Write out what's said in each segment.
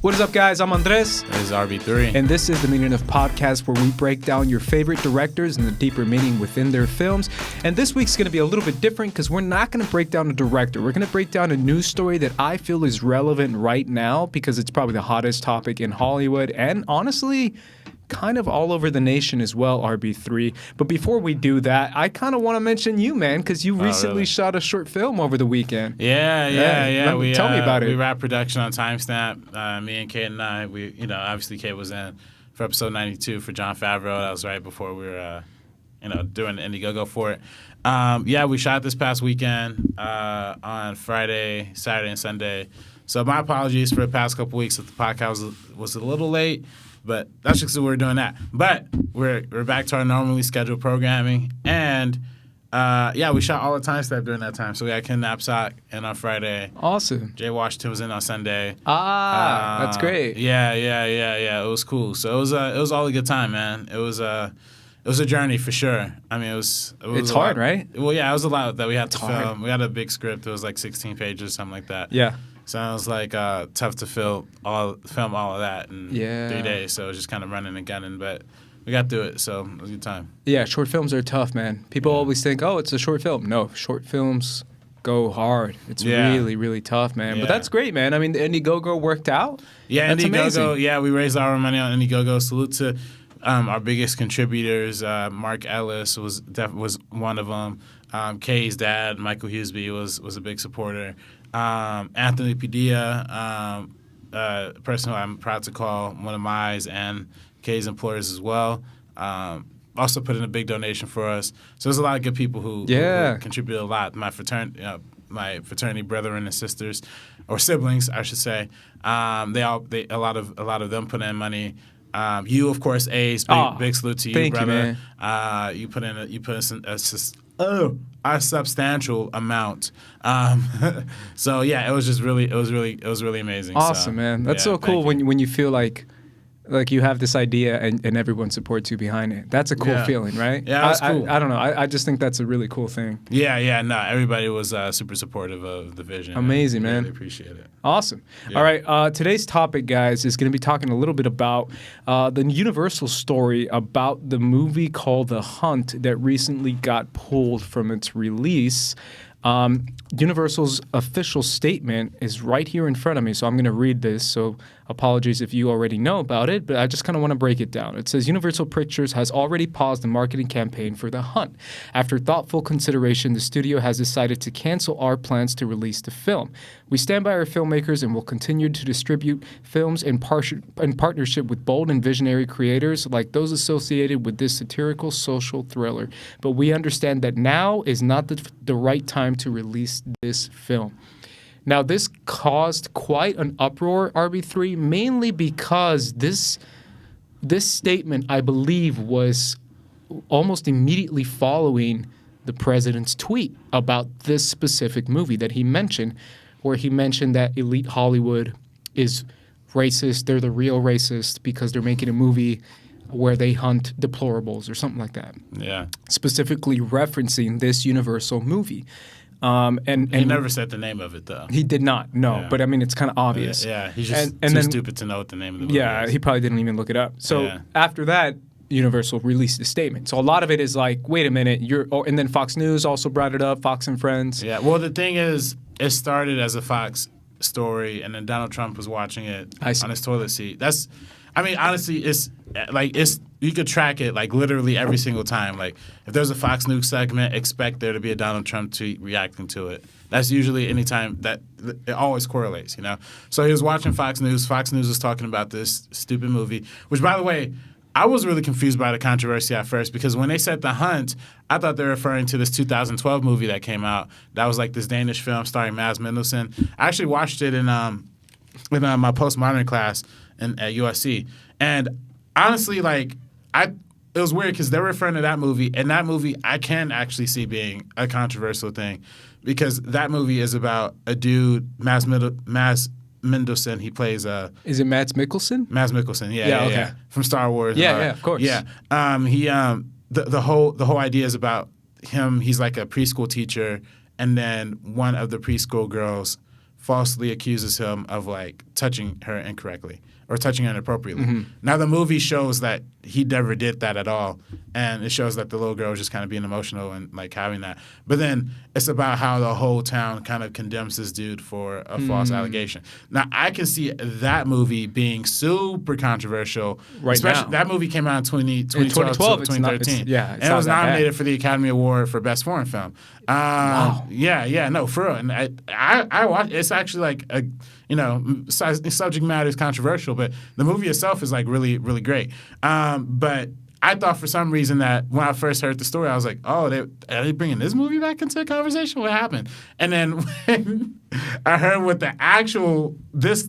What is up, guys? I'm Andres. This is RB3. And this is the Meaning of Podcast, where we break down your favorite directors and the deeper meaning within their films. And this week's going to be a little bit different because we're not going to break down a director. We're going to break down a news story that I feel is relevant right now because it's probably the hottest topic in Hollywood and honestly, kind of all over the nation as well, RB3. But before we do that, I kind of want to mention you, man, because you recently shot a short film over the weekend. Yeah. Tell me about it. We wrapped production on Timestamp. Me and Kate and I, obviously Kate was in for episode 92 for Jon Favreau. That was right before we were, doing the Indiegogo for it. We shot this past weekend on Friday, Saturday, and Sunday. So my apologies for the past couple weeks that the podcast was a little late. But that's just because we're doing that. But we're back to our normally scheduled programming. And, we shot all the time stuff during that time. So we had Ken Knapsack in on Friday. Awesome. Jay Washington was in on Sunday. That's great. Yeah. It was cool. So it was all a good time, man. It was a journey for sure. I mean, it's hard, right? Well, yeah, it was a lot that we had to film. Hard. We had a big script. It was like 16 pages, something like that. Yeah. So it was like tough to film all of that in 3 days. So it was just kind of running and gunning, but we got through it. So it was a good time. Yeah, short films are tough, man. People always think, oh, it's a short film. No, short films go hard. It's really, really tough, man. Yeah. But that's great, man. I mean, the Indiegogo worked out. Yeah, that's Indiegogo. Amazing. Yeah, we raised our money on Indiegogo. Salute to our biggest contributors. Mark Ellis was one of them. Kay's dad, Michael Hughesby, was a big supporter. Anthony Padilla, a person who I'm proud to call one of my and Kay's employers as well, also put in a big donation for us. So there's a lot of good people who contributed a lot. My fraternity brethren and sisters, or siblings, I should say. A lot of them put in money. You, of course, Ace, big salute to you, brother. You put in a substantial amount. So yeah, it was really amazing. Awesome, man. That's so cool when you feel like you have this idea and everyone supports you behind it. That's a cool feeling, right? Yeah, that's cool. I don't know. I just think that's a really cool thing. Yeah. No, everybody was super supportive of the vision. Amazing, man. Really appreciate it. Awesome. Yeah. All right. Today's topic, guys, is going to be talking a little bit about the Universal story about the movie called The Hunt that recently got pulled from its release. Universal's official statement is right here in front of me, so I'm going to read this. So apologies if you already know about it, but I just kind of want to break it down. It says, Universal Pictures has already paused the marketing campaign for The Hunt. After thoughtful consideration, the studio has decided to cancel our plans to release the film. We stand by our filmmakers and will continue to distribute films in partnership with bold and visionary creators like those associated with this satirical social thriller. But we understand that now is not the right time to release this film. Now, this caused quite an uproar, RB3, mainly because this statement, I believe, was almost immediately following the president's tweet about this specific movie that he mentioned, where he mentioned that elite Hollywood is racist. They're the real racist because they're making a movie where they hunt deplorables or something like that. Yeah. Specifically referencing this Universal movie. And he never said the name of it, though. He did not, no. Yeah. But, I mean, it's kind of obvious. Yeah, he's just too stupid to know what the name of the movie is. Yeah, he probably didn't even look it up. So after that, Universal released a statement. So a lot of it is like, wait a minute, and then Fox News also brought it up, Fox and Friends. Yeah, well, the thing is, it started as a Fox story, and then Donald Trump was watching it on his toilet seat. Honestly, it's you could track it like literally every single time. Like if there's a Fox News segment, expect there to be a Donald Trump tweet reacting to it. That's usually any time that it always correlates, you know. So he was watching Fox News. Fox News was talking about this stupid movie, which, by the way, I was really confused by the controversy at first because when they said The Hunt, I thought they were referring to this 2012 movie that came out. That was like this Danish film starring Mads Mikkelsen. I actually watched it in my postmodern class at USC, and honestly, it was weird because they're referring to that movie, and that movie I can actually see being a controversial thing because that movie is about a dude, Mads Mikkelsen. He plays Is it Mads Mikkelsen? Mads Mikkelsen, yeah. From Star Wars. Yeah, of course. Yeah. The whole idea is about him. He's like a preschool teacher, and then one of the preschool girls falsely accuses him of like touching her incorrectly or touching her inappropriately. Now the movie shows that he never did that at all, and it shows that the little girl was just kind of being emotional and like having that. But then it's about how the whole town kind of condemns this dude for a false allegation. Now I can see that movie being super controversial. Right now. That movie came out in 2012 2013. And it was nominated for the Academy Award for Best Foreign Film. Wow. Yeah, no, for real. And I watched. It's actually like a, subject matter is controversial, but the movie itself is like really, really great. But I thought for some reason that when I first heard the story, I was like, oh, are they bringing this movie back into the conversation? What happened? And then when I heard what this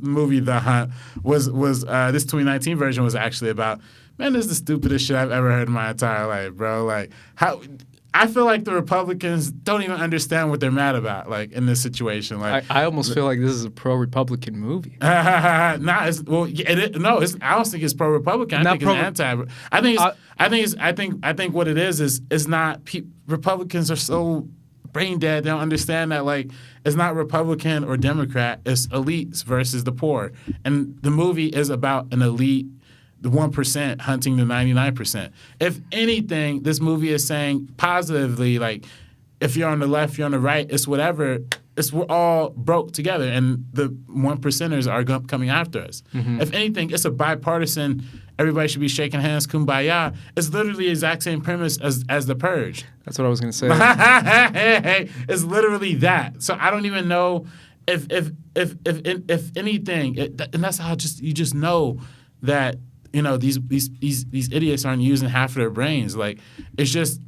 movie, The Hunt, was this 2019 version was actually about, man, this is the stupidest shit I've ever heard in my entire life, bro. Like, how... I feel like the Republicans don't even understand what they're mad about, like, in this situation. Like, I almost feel like this is a pro-Republican movie. I don't think it's pro-Republican. I think it's anti. I think what it is not Republicans are so brain dead. They don't understand that, like, it's not Republican or Democrat. It's elites versus the poor, and the movie is about an elite. The 1% hunting the 99%. If anything, this movie is saying positively, like, if you're on the left, you're on the right, it's whatever. We're all broke together, and the 1%ers are coming after us. If anything, it's a bipartisan, everybody should be shaking hands, kumbaya. It's literally the exact same premise as The Purge. That's what I was going to say. It's literally that. So I don't even know if anything, and that's how you just know that, these idiots aren't using half of their brains. Like, it's just,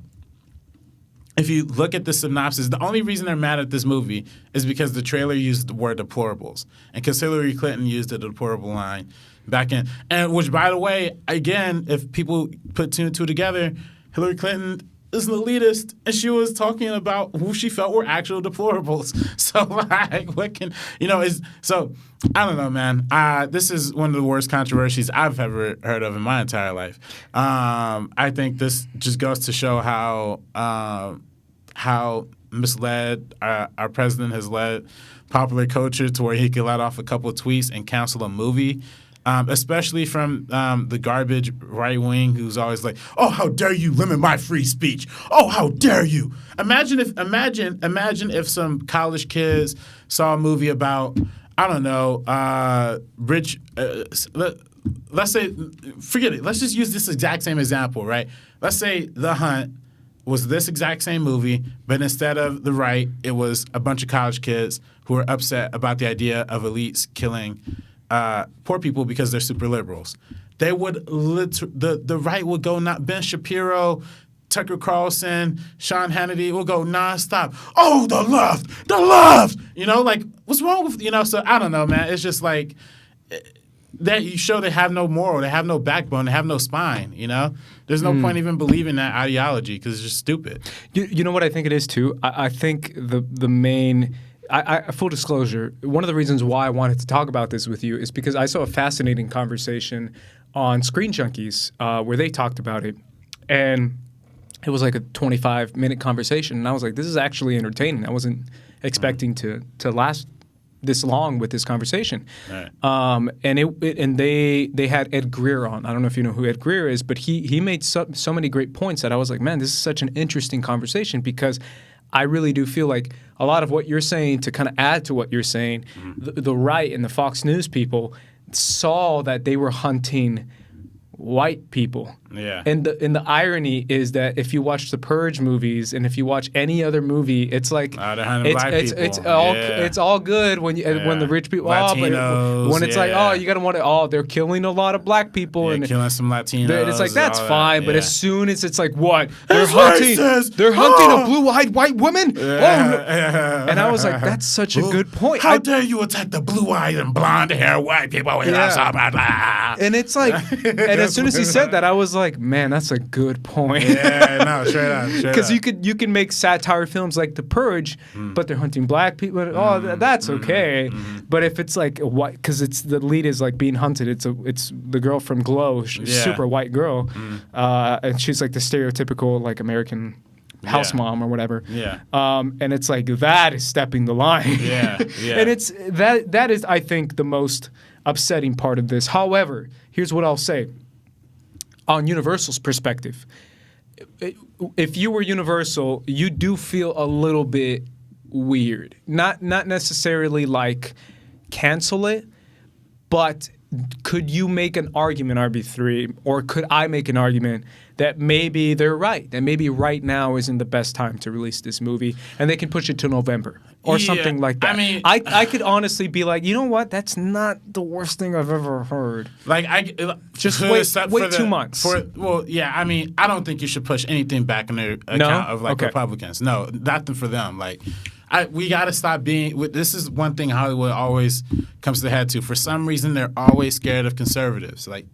if you look at the synopsis, the only reason they're mad at this movie is because the trailer used the word deplorables, and because Hillary Clinton used a deplorable line back in, and which, by the way, again, if people put two and two together, Hillary Clinton is an elitist, and she was talking about who she felt were actual deplorables. So, like, so I don't know, man. This is one of the worst controversies I've ever heard of in my entire life. I think this just goes to show how misled our president has led popular culture to where he could let off a couple of tweets and cancel a movie. Especially from the garbage right wing, who's always like, "Oh, how dare you limit my free speech? Oh, how dare you!" Imagine if some college kids saw a movie about, I don't know, rich. Let's say, forget it. Let's just use this exact same example, right? Let's say The Hunt was this exact same movie, but instead of the right, it was a bunch of college kids who were upset about the idea of elites killing poor people because they're super liberals. They would the right would go Ben Shapiro, Tucker Carlson, Sean Hannity will go nonstop. Oh, the left. Like, what's wrong with So I don't know, man. It's just like that. You show they have no moral, they have no backbone, they have no spine. There's no point even believing that ideology because it's just stupid. You know what I think it is too. I think the main. Full disclosure, one of the reasons why I wanted to talk about this with you is because I saw a fascinating conversation on Screen Junkies where they talked about it. And it was like a 25-minute conversation. And I was like, this is actually entertaining. I wasn't expecting to last this long with this conversation. Right. And they had Ed Greer on. I don't know if you know who Ed Greer is, but he made so many great points that I was like, man, this is such an interesting conversation because I really do feel like a lot of what you're saying, to kind of add to what you're saying, the right and the Fox News people saw that they were hunting white people. Yeah. And the irony is that if you watch the Purge movies and if you watch any other movie, it's like it's all good when the rich people Latinos, but when it's like you gotta want to they're killing a lot of black people and killing some Latinos. It's like that's fine, but as soon as it's like what they're hunting a blue-eyed white woman. Yeah. And I was like, that's such a good point. How dare you attack the blue-eyed and blonde-haired white people? And it's like, and as soon as he said that, I was like, man, that's a good point. Yeah, no, straight up. Because you can make satire films like The Purge, but they're hunting black people. That's okay. But if it's like white, because it's the lead is like being hunted. It's the girl from Glow, super white girl, and she's like the stereotypical like American house mom or whatever. Yeah. And it's like that is stepping the line. Yeah. And it's that is, I think, the most upsetting part of this. However, here's what I'll say. On Universal's perspective, if you were Universal, you do feel a little bit weird. Not necessarily like cancel it, but could you make an argument, RB3, or could I make an argument that maybe they're right, that maybe right now isn't the best time to release this movie, and they can push it to November or something like that? I mean, I could honestly be like, you know what? That's not the worst thing I've ever heard. Like, just wait 2 months. I mean, I don't think you should push anything back in the account of Republicans. No, nothing for them. Like, we got to stop being. This is one thing Hollywood always comes to the head to. For some reason, they're always scared of conservatives. Like,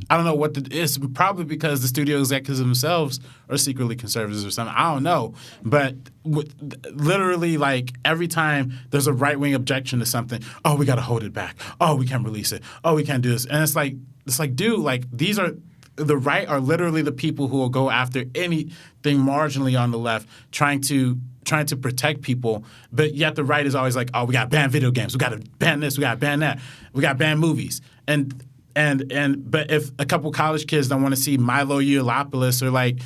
I don't know what it's probably because the studio executives themselves are secretly conservatives or something. I don't know, but literally, like every time there's a right wing objection to something, oh, we got to hold it back. Oh, we can't release it. Oh, we can't do this. And it's like, dude, like these are. The right are literally the people who will go after anything marginally on the left, trying to protect people, but yet the right is always like, oh, we got to ban video games, we got to ban this, we got to ban that, we got to ban movies, but if a couple college kids don't want to see Milo Yiannopoulos or like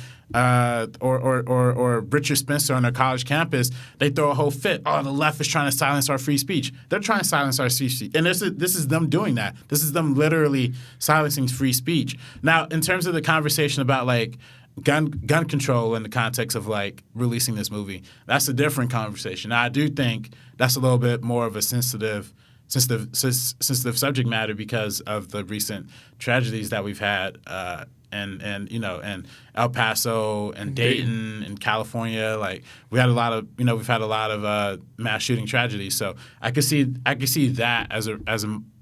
or Richard Spencer on their college campus, they throw a whole fit. Oh, the left is trying to silence our free speech. They're trying to silence our free speech. And this is them doing that. This is them literally silencing free speech. Now, in terms of the conversation about like gun control in the context of like releasing this movie, that's a different conversation. Now, I do think that's a little bit more of a sensitive subject matter because of the recent tragedies that we've had and El Paso and Dayton and California. Like we've had a lot of mass shooting tragedies. So I could see that as a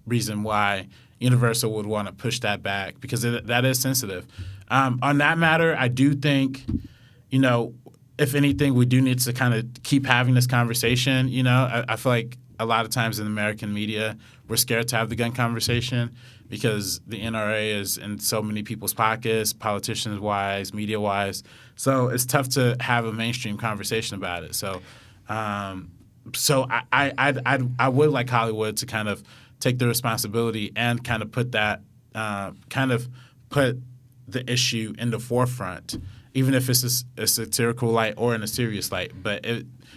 reason why Universal would want to push that back because that is sensitive. On that matter, I do think, if anything, we do need to kind of keep having this conversation. I feel like a lot of times in American media, we're scared to have the gun conversation because the NRA is in so many people's pockets, politicians-wise, media-wise. So it's tough to have a mainstream conversation about it. So, I would like Hollywood to kind of take the responsibility and kind of put that, put the issue in the forefront, even if it's a satirical light or in a serious light. But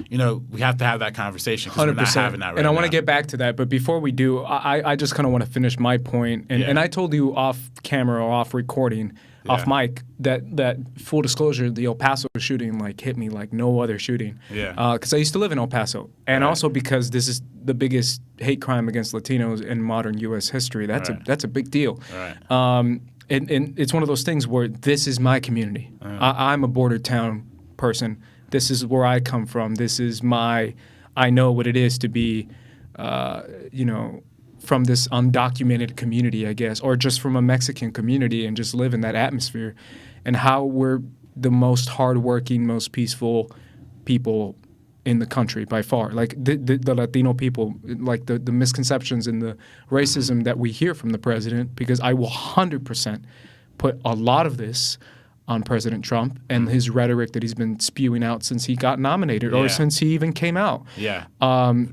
we have to have that conversation because we're not having that right now. And I want to get back to that. But before we do, I just kind of want to finish my point. And I told you off camera or off recording, off mic, that full disclosure, the El Paso shooting hit me like no other shooting. Yeah. Because I used to live in El Paso. And also because this is the biggest hate crime against Latinos in modern U.S. history. That's a big deal. Right. And it's one of those things where this is my community. I'm a border town person. This is where I come from. I know what it is to be, from this undocumented community, I guess, or just from a Mexican community and just live in that atmosphere, and how we're the most hardworking, most peaceful people in the country by far. Like the Latino people, like the misconceptions and the racism that we hear from the president, because I will 100% put a lot of this on President Trump and his rhetoric that he's been spewing out since he got nominated or since he even came out. Yeah.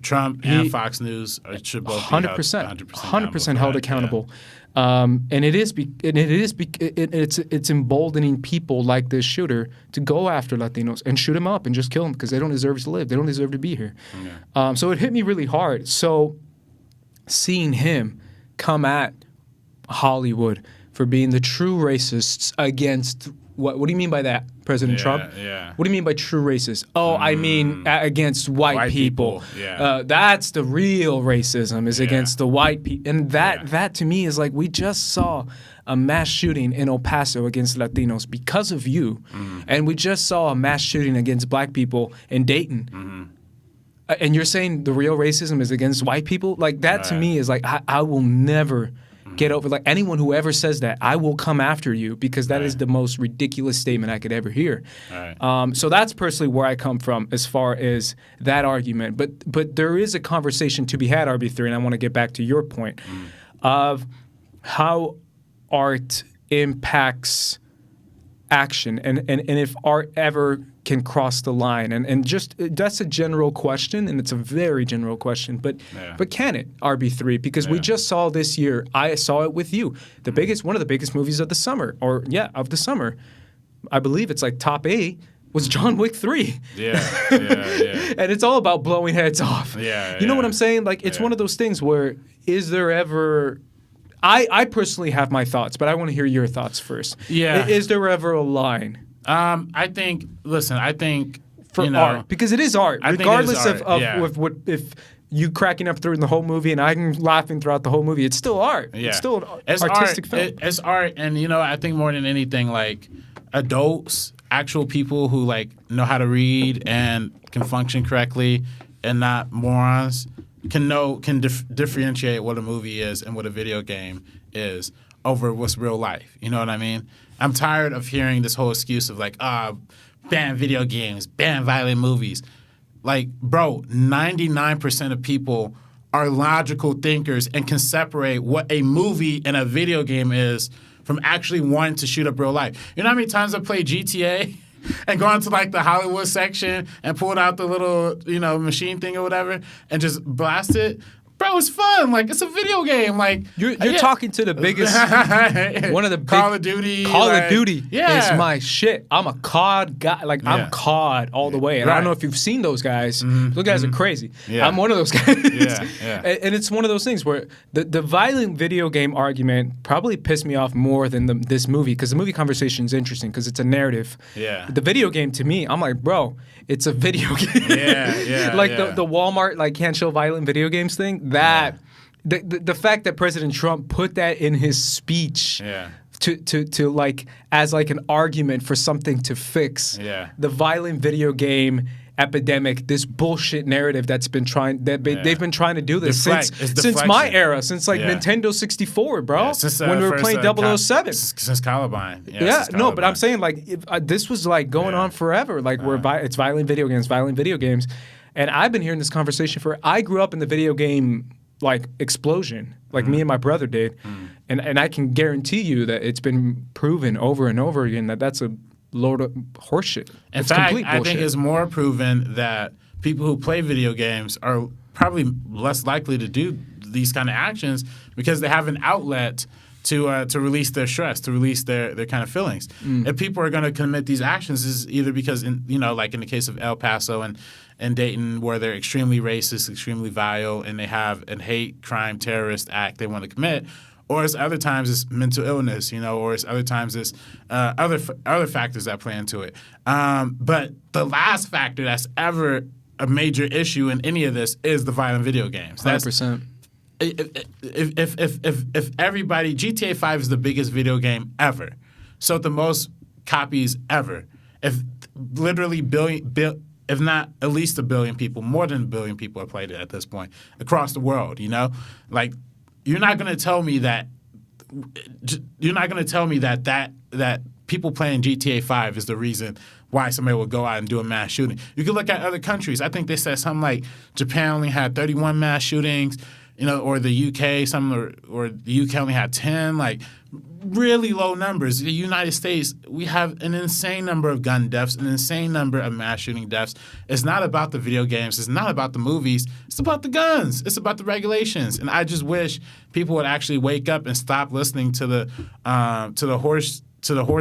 Trump and Fox News should both be 100% held accountable. Yeah. And it's emboldening people like this shooter to go after Latinos and shoot them up and just kill them because they don't deserve to live. They don't deserve to be here. Yeah. So it hit me really hard. So seeing him come at Hollywood for being the true racists against what do you mean by that, President Trump? Yeah. What do you mean by true racist? Oh, I mean against white people. Yeah. That's the real racism is against the white people. And that to me is like we just saw a mass shooting in El Paso against Latinos because of you. And we just saw a mass shooting against black people in Dayton. And you're saying the real racism is against white people? Like that to me is like I will never get over, like anyone who ever says that, I will come after you because that is the most ridiculous statement I could ever hear. So that's personally where I come from as far as that argument. But there is a conversation to be had, RB3, and I want to get back to your point of how art impacts action and if art ever can cross the line? And just that's a general question, and it's a very general question. But can it, RB3? Because we just saw this year, I saw it with you, one of the biggest movies of the summer, of the summer. I believe it's like top 8 was John Wick 3. Yeah. And it's all about blowing heads off. You know what I'm saying? Like, it's one of those things where is there ever... I personally have my thoughts, but I want to hear your thoughts first. Yeah. Is there ever a line? I think for art, because it is art, regardless of what if you cracking up through the whole movie and I'm laughing throughout the whole movie, it's still art. It's still an artistic film. It's art, and I think more than anything, like adults, actual people who like know how to read and can function correctly, and not morons, can differentiate what a movie is and what a video game is over what's real life. You know what I mean? I'm tired of hearing this whole excuse of like, ban video games, ban violent movies. Like, bro, 99% of people are logical thinkers and can separate what a movie and a video game is from actually wanting to shoot up real life. You know how many times I played GTA and gone to like the Hollywood section and pulled out the little, machine thing or whatever and just blast it? Bro, it's fun. Like, it's a video game. Like, you're talking to the biggest, one of the Call of Duty. Call of Duty is my shit. I'm a COD guy. Like, I'm COD all the way. And I don't know if you've seen those guys. Those guys are crazy. I'm one of those guys. And it's one of those things where the violent video game argument probably pissed me off more than this movie, because the movie conversation is interesting because it's a narrative. The video game, to me, I'm like, bro, it's a video game. Like the Walmart, like, can't show violent video games thing. The fact that President Trump put that in his speech to like as like an argument for something to fix the violent video game epidemic, this bullshit narrative that's been they've been trying to do this since my era, since like Nintendo 64, bro. When we were playing 007. Since Columbine. But I'm saying like this was like going on forever. Like it's violent video games. And I've been hearing this conversation I grew up in the video game like explosion, like me and my brother did, and I can guarantee you that it's been proven over and over again that that's a load of horseshit. In fact, I think it's more proven that people who play video games are probably less likely to do these kind of actions because they have an outlet to release their stress, to release their kind of feelings. If people are going to commit these actions, is either because like in the case of El Paso and Dayton, where they're extremely racist, extremely vile, and they have a hate crime terrorist act they want to commit, or as other times it's mental illness, or as other times it's other factors that play into it. But the last factor that's ever a major issue in any of this is the violent video games. 100%. If everybody, GTA 5 is the biggest video game ever, so the most copies ever. If literally if not at least a billion people, more than a billion people have played it at this point across the world, like you're not going to tell me that that people playing GTA 5 is the reason why somebody would go out and do a mass shooting. You can look at other countries. I think they said something like Japan only had 31 mass shootings. Or the UK, or the UK only had 10, like really low numbers. The United States, we have an insane number of gun deaths, an insane number of mass shooting deaths. It's not about the video games. It's not about the movies. It's about the guns. It's about the regulations. And I just wish people would actually wake up and stop listening to the horse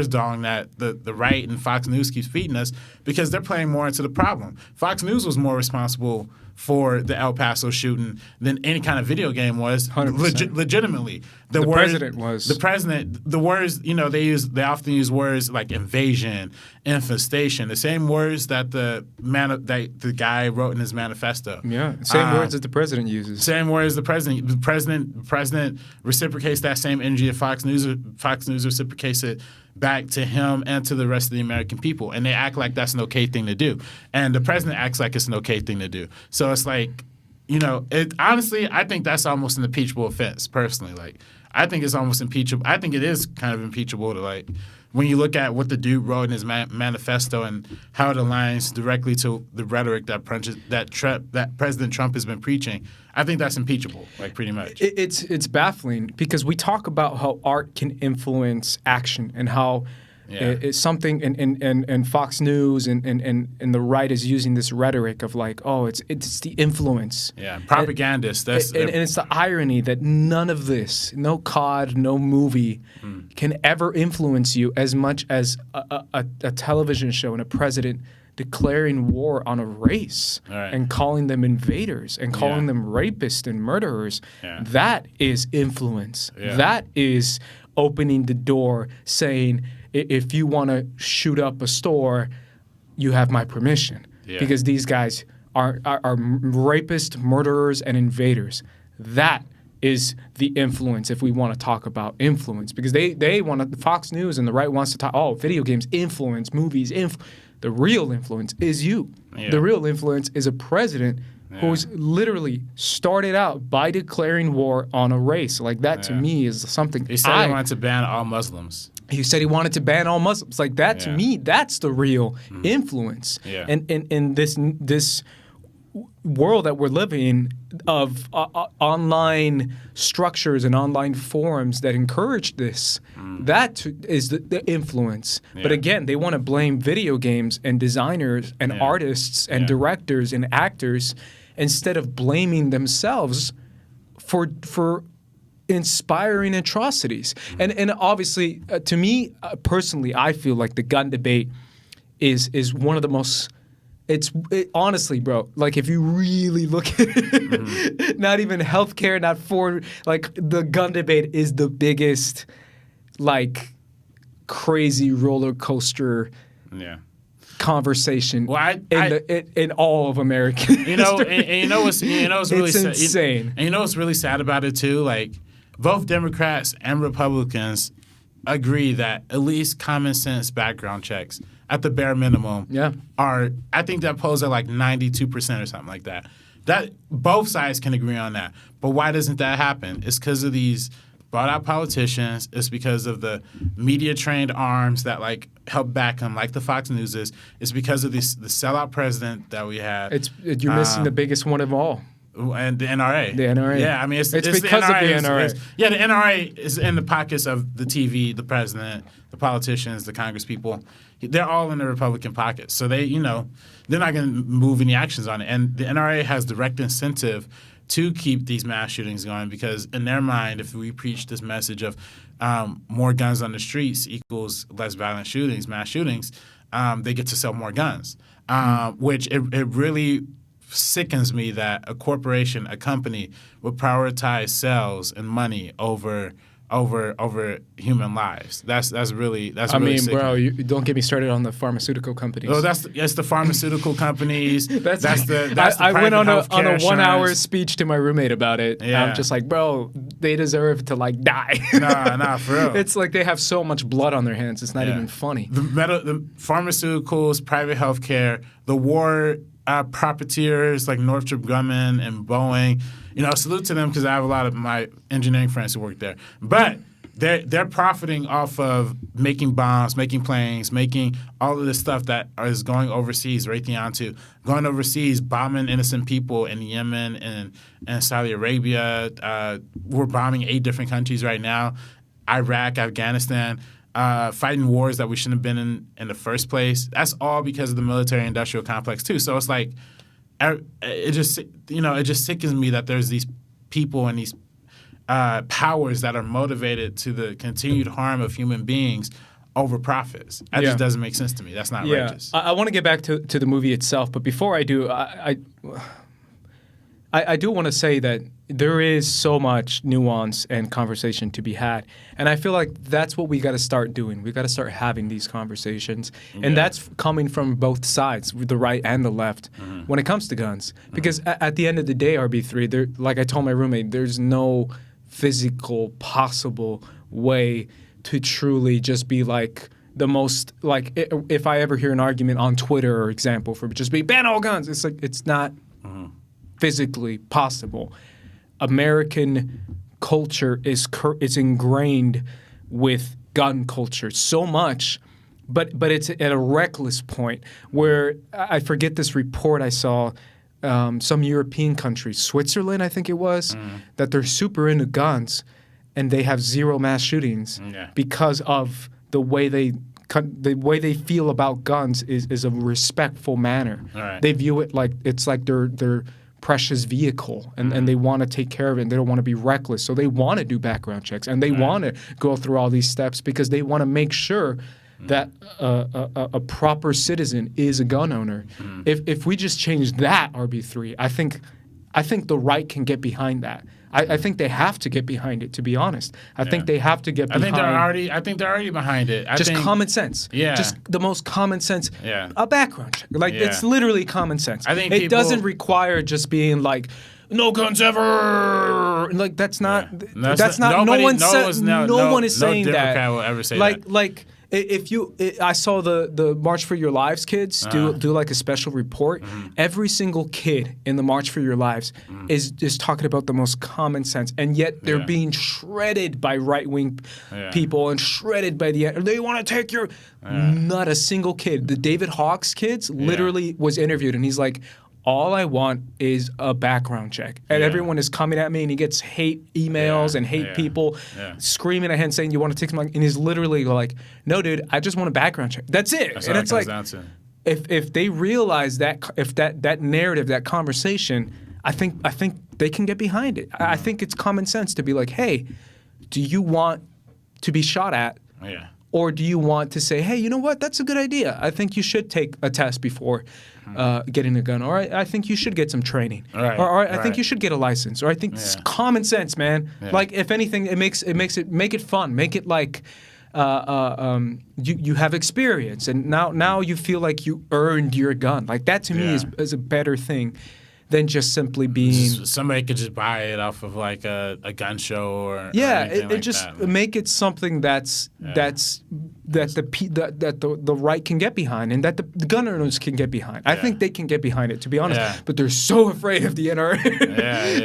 dong that the right and Fox News keeps feeding us, because they're playing more into the problem. Fox News was more responsible for the El Paso shooting than any kind of video game was. Legitimately. The president was. The president, the words, they often use words like invasion, infestation, the same words that the guy wrote in his manifesto. Yeah, same words that the president uses. Same words the president. The president reciprocates that same energy that Fox News reciprocates it back to him and to the rest of the American people. And they act like that's an okay thing to do. And the president acts like it's an okay thing to do. So it's like, honestly, I think that's almost an impeachable offense, personally. Like, I think it's almost impeachable. I think it is kind of impeachable to, like, when you look at what the dude wrote in his manifesto and how it aligns directly to the rhetoric that President Trump has been preaching, I think that's impeachable, like, pretty much. It's baffling because we talk about how art can influence action and how It's something, and Fox News and the right is using this rhetoric of like, oh, it's the influence. Yeah, propagandists. And it's the irony that none of this, no COD, no movie, can ever influence you as much as a television show and a president declaring war on a race and calling them invaders and calling them rapists and murderers. Yeah. That is influence. Yeah. That is opening the door, saying, if you want to shoot up a store, you have my permission. Yeah. Because these guys are rapists, murderers, and invaders. That is the influence, if we want to talk about influence. Because they want to, Fox News and the right wants to talk, video games influence, movies the real influence is you. Yeah. The real influence is a president who's literally started out by declaring war on a race. Like that to me is something. He said he wanted to ban all Muslims. He said he wanted to ban all Muslims. Like that to me, that's the real influence. Yeah. And in this world that we're living in of online structures and online forums that encourage this, that is the influence. Yeah. But again, they want to blame video games and designers and artists and directors and actors instead of blaming themselves for inspiring atrocities. And obviously, to me personally, I feel like the gun debate is one of the most. Honestly, bro, like if you really look at it, not even healthcare, not foreign, like the gun debate is the biggest, like crazy roller coaster conversation in all of American history. And you know what's really it's insane. And you know what's really sad about it too? Like both Democrats and Republicans agree that at least common sense background checks at the bare minimum I think that polls at like 92% or something like that. That both sides can agree on that. But why doesn't that happen? It's because of these bought out politicians. It's because of the media trained arms that like help back them, like the Fox News is. It's because of the sellout president that we have. You're missing the biggest one of all. And the NRA. The NRA. Yeah, I mean, it's because the NRA of the NRA. The NRA is in the pockets of the TV, the president, the politicians, the Congress people. They're all in the Republican pockets. So they're not going to move any actions on it. And the NRA has direct incentive to keep these mass shootings going because in their mind, if we preach this message of more guns on the streets equals less violent shootings, mass shootings, they get to sell more guns, which it really sickens me that a corporation, a company, would prioritize sales and money over human lives. That's really sickening. Bro, you don't get me started on the pharmaceutical companies. Oh, that's the pharmaceutical companies. that's the I went on a 1 hour speech to my roommate about it. Yeah. I'm just like, bro, they deserve to like die. Nah, for real. It's like they have so much blood on their hands. It's not even funny. The pharmaceuticals, private healthcare, the war profiteers like Northrop Grumman and Boeing. Salute to them because I have a lot of my engineering friends who work there. But they're profiting off of making bombs, making planes, making all of this stuff that is going overseas, Raytheon going overseas, bombing innocent people in Yemen and Saudi Arabia. We're bombing 8 different countries right now, Iraq, Afghanistan. Fighting wars that we shouldn't have been in the first place. That's all because of the military-industrial complex too. So it's like it just sickens me that there's these people and these powers that are motivated to the continued harm of human beings over profits. That just doesn't make sense to me. That's not righteous. I want to get back to the movie itself, but before I do, I do want to say that there is so much nuance and conversation to be had. And I feel like that's what we got to start doing. We got to start having these conversations. Yeah. And that's coming from both sides, the right and the left, when it comes to guns. Because at the end of the day, RB3, like I told my roommate, there's no physical possible way to truly just be like the most, like if I ever hear an argument on Twitter, or example, for just be ban all guns, it's like it's not physically possible. American culture is ingrained with gun culture so much, but it's at a reckless point where I forget this report I saw. Some European countries, Switzerland, I think it was, that they're super into guns, and they have 0 mass shootings because of the way they the way they feel about guns is a respectful manner. Right. They view it like it's like their precious vehicle, and they want to take care of it, and they don't want to be reckless. So they want to do background checks, and they want to go through all these steps because they want to make sure that a proper citizen is a gun owner. If we just change that, RB3, I think the right can get behind that. I think they have to get behind it, to be honest. I think they have to get behind it. I think they're already behind it. Common sense. Yeah. Just the most common sense. Yeah. A background check. Like, it's literally commone sense. I think it doesn't require just being like, no guns ever. Like, that's not. Yeah. That's not. No one is saying that. No Democrat will ever say that. Like. I saw the March for Your Lives kids do like a special report. Every single kid in the March for Your Lives is talking about the most common sense, and yet they're being shredded by right-wing people and shredded by they want to take your. Not a single kid. The David Hawks kids literally was interviewed, and he's like, all I want is a background check. And everyone is coming at me, and he gets hate emails and hate people screaming at him saying, you want to take some, and he's literally like, no, dude, I just want a background check. That's it. That's and it's like, if they realize that, if that narrative, that conversation, I think they can get behind it. I think it's common sense to be like, hey, do you want to be shot at? Yeah. Or do you want to say, hey, you know what? That's a good idea. I think you should take a test before getting a gun. Or I think you should get some training. Or I think you should get a license. Or I think it's common sense, man. Yeah. Like, if anything, make it fun. Make it like you have experience, and now you feel like you earned your gun. Like, that to me is a better thing than just simply being. Somebody could just buy it off of like a gun show or it just that. Make it something that the right can get behind, and that the gun owners can get behind. I think they can get behind it, to be honest. But they're so afraid of the NRA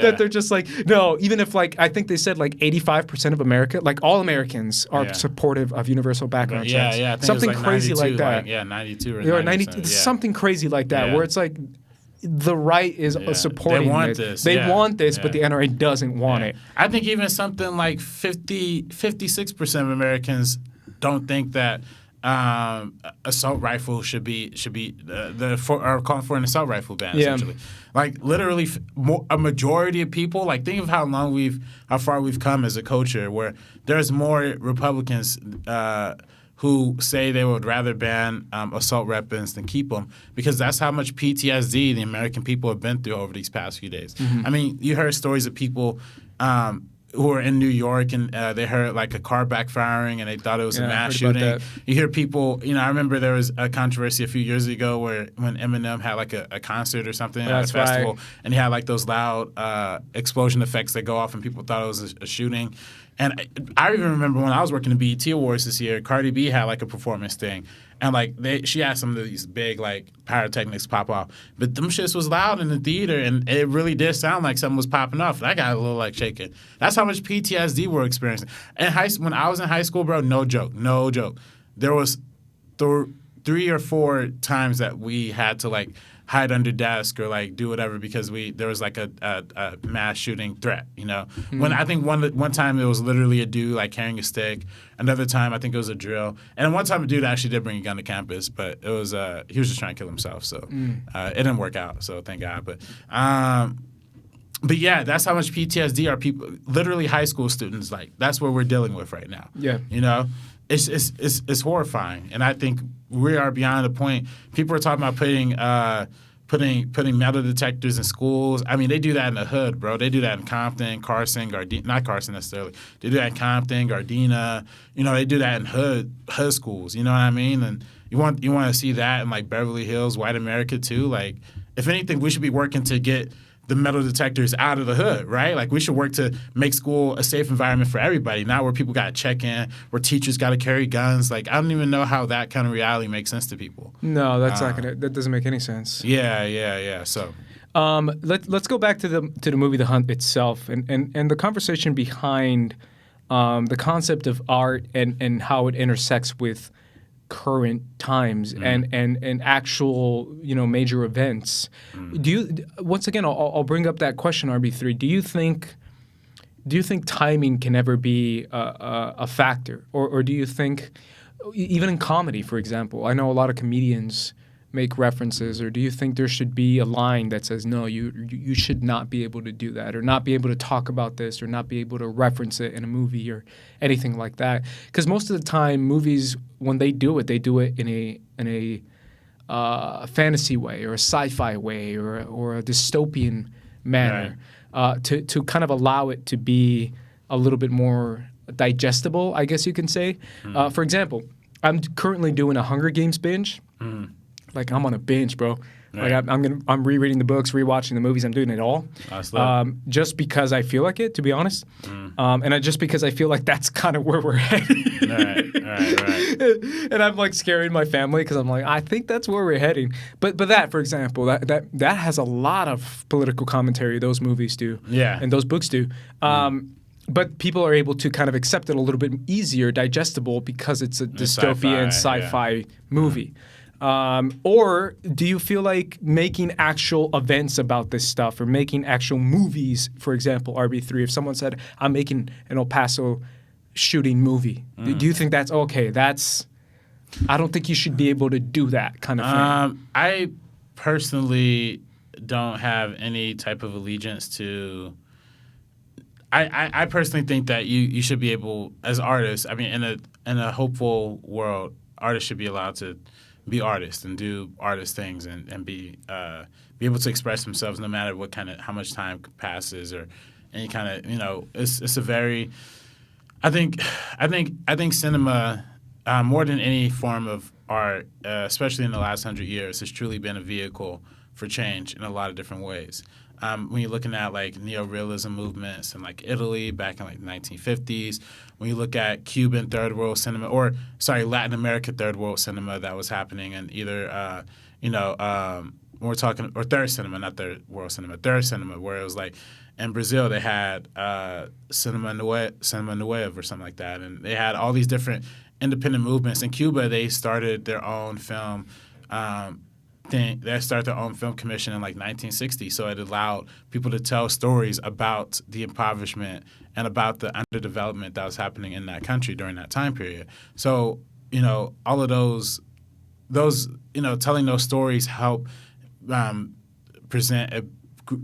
that they're just like, no. Even if, like, I think they said like 85% of America, like all Americans, are supportive of universal background checks. I think something it was like crazy 92, like that. 92 or 90. Something crazy like that, where it's like, the right is supporting this. They want this, but the NRA doesn't want it. I think even something like 56% of Americans don't think that assault rifle should be or calling for an assault rifle ban. Essentially, like literally, a majority of people, like, think of how far we've come as a culture, where there's more Republicans who say they would rather ban assault weapons than keep them, because that's how much PTSD the American people have been through over these past few days. I mean, you heard stories of people who were in New York, and they heard like a car backfiring, and they thought it was a mass shooting. You hear people, I remember there was a controversy a few years ago when Eminem had like a concert or something at a festival, and he had like those loud explosion effects that go off, and people thought it was a shooting. And I even remember when I was working the BET Awards this year, Cardi B had like a performance thing, and like she had some of these big like pyrotechnics pop off, but them shits was loud in the theater, and it really did sound like something was popping off. And I got a little like shaken. That's how much PTSD we're experiencing. And when I was in high school, bro, no joke. There was 3 or 4 times that we had to like hide under desk or like do whatever because there was like a mass shooting threat, When I think one time it was literally a dude like carrying a stick. Another time I think it was a drill. And one time a dude actually did bring a gun to campus, but it was he was just trying to kill himself. So it didn't work out. So thank God. But yeah, that's how much PTSD our people, literally high school students, like that's what we're dealing with right now. Yeah. It's horrifying, and I think we are beyond the point. People are talking about putting metal detectors in schools. I mean, they do that in the hood, bro. They do that in Compton, Carson, Gardena. Not Carson necessarily. They do that in Compton, Gardena. They do that in hood schools. You know what I mean? And you want to see that in like Beverly Hills, white America too. Like, if anything, we should be working to get the metal detectors out of the hood, right? Like, we should work to make school a safe environment for everybody, not where people got to check in, where teachers got to carry guns. Like, I don't even know how that kind of reality makes sense to people. No, that doesn't make any sense. Yeah. So, let's go back to the movie The Hunt itself, and the conversation behind the concept of art and how it intersects with current times and actual major events. Do you, once again, I'll bring up that question, RB3. Do you think timing can ever be a factor, or do you think even in comedy, for example? I know a lot of comedians make references, or do you think there should be a line that says, no, you should not be able to do that, or not be able to talk about this, or not be able to reference it in a movie or anything like that? Because most of the time, movies, when they do it in a fantasy way, or a sci-fi way, or a dystopian manner, to kind of allow it to be a little bit more digestible, I guess you can say. For example, I'm currently doing a Hunger Games binge. Like, I'm on a binge, bro. Right. Like, I'm rereading the books, rewatching the movies. I'm doing it all, just because I feel like it, to be honest, and just because I feel like that's kind of where we're heading. Right. And I'm like scaring my family because I'm like, I think that's where we're heading. But that, for example, that has a lot of political commentary. Those movies do, and those books do. But people are able to kind of accept it a little bit easier, digestible, because it's a dystopian sci-fi movie. Or do you feel like making actual events about this stuff, or making actual movies, for example, RB3, if someone said, I'm making an El Paso shooting movie, do you think that's okay? I don't think you should be able to do that kind of thing. I personally don't have any type of allegiance to... I personally think that you should be able, as artists, I mean, in a hopeful world, artists should be allowed to be artists and do artist things and be able to express themselves no matter how much time passes or any kind of, it's a very, I think cinema, more than any form of art, especially in the last 100 years, has truly been a vehicle for change in a lot of different ways. When you're looking at like neorealism movements in like Italy back in like the 1950s, when you look at Cuban third world cinema, Latin America third world cinema that was happening in either, we're talking, or third cinema, not third world cinema, third cinema, where it was like in Brazil they had Cinema Nueva or something like that, and they had all these different independent movements. In Cuba, they started their own film. They started their own film commission in like 1960, so it allowed people to tell stories about the impoverishment and about the underdevelopment that was happening in that country during that time period. So, all of those, telling those stories help present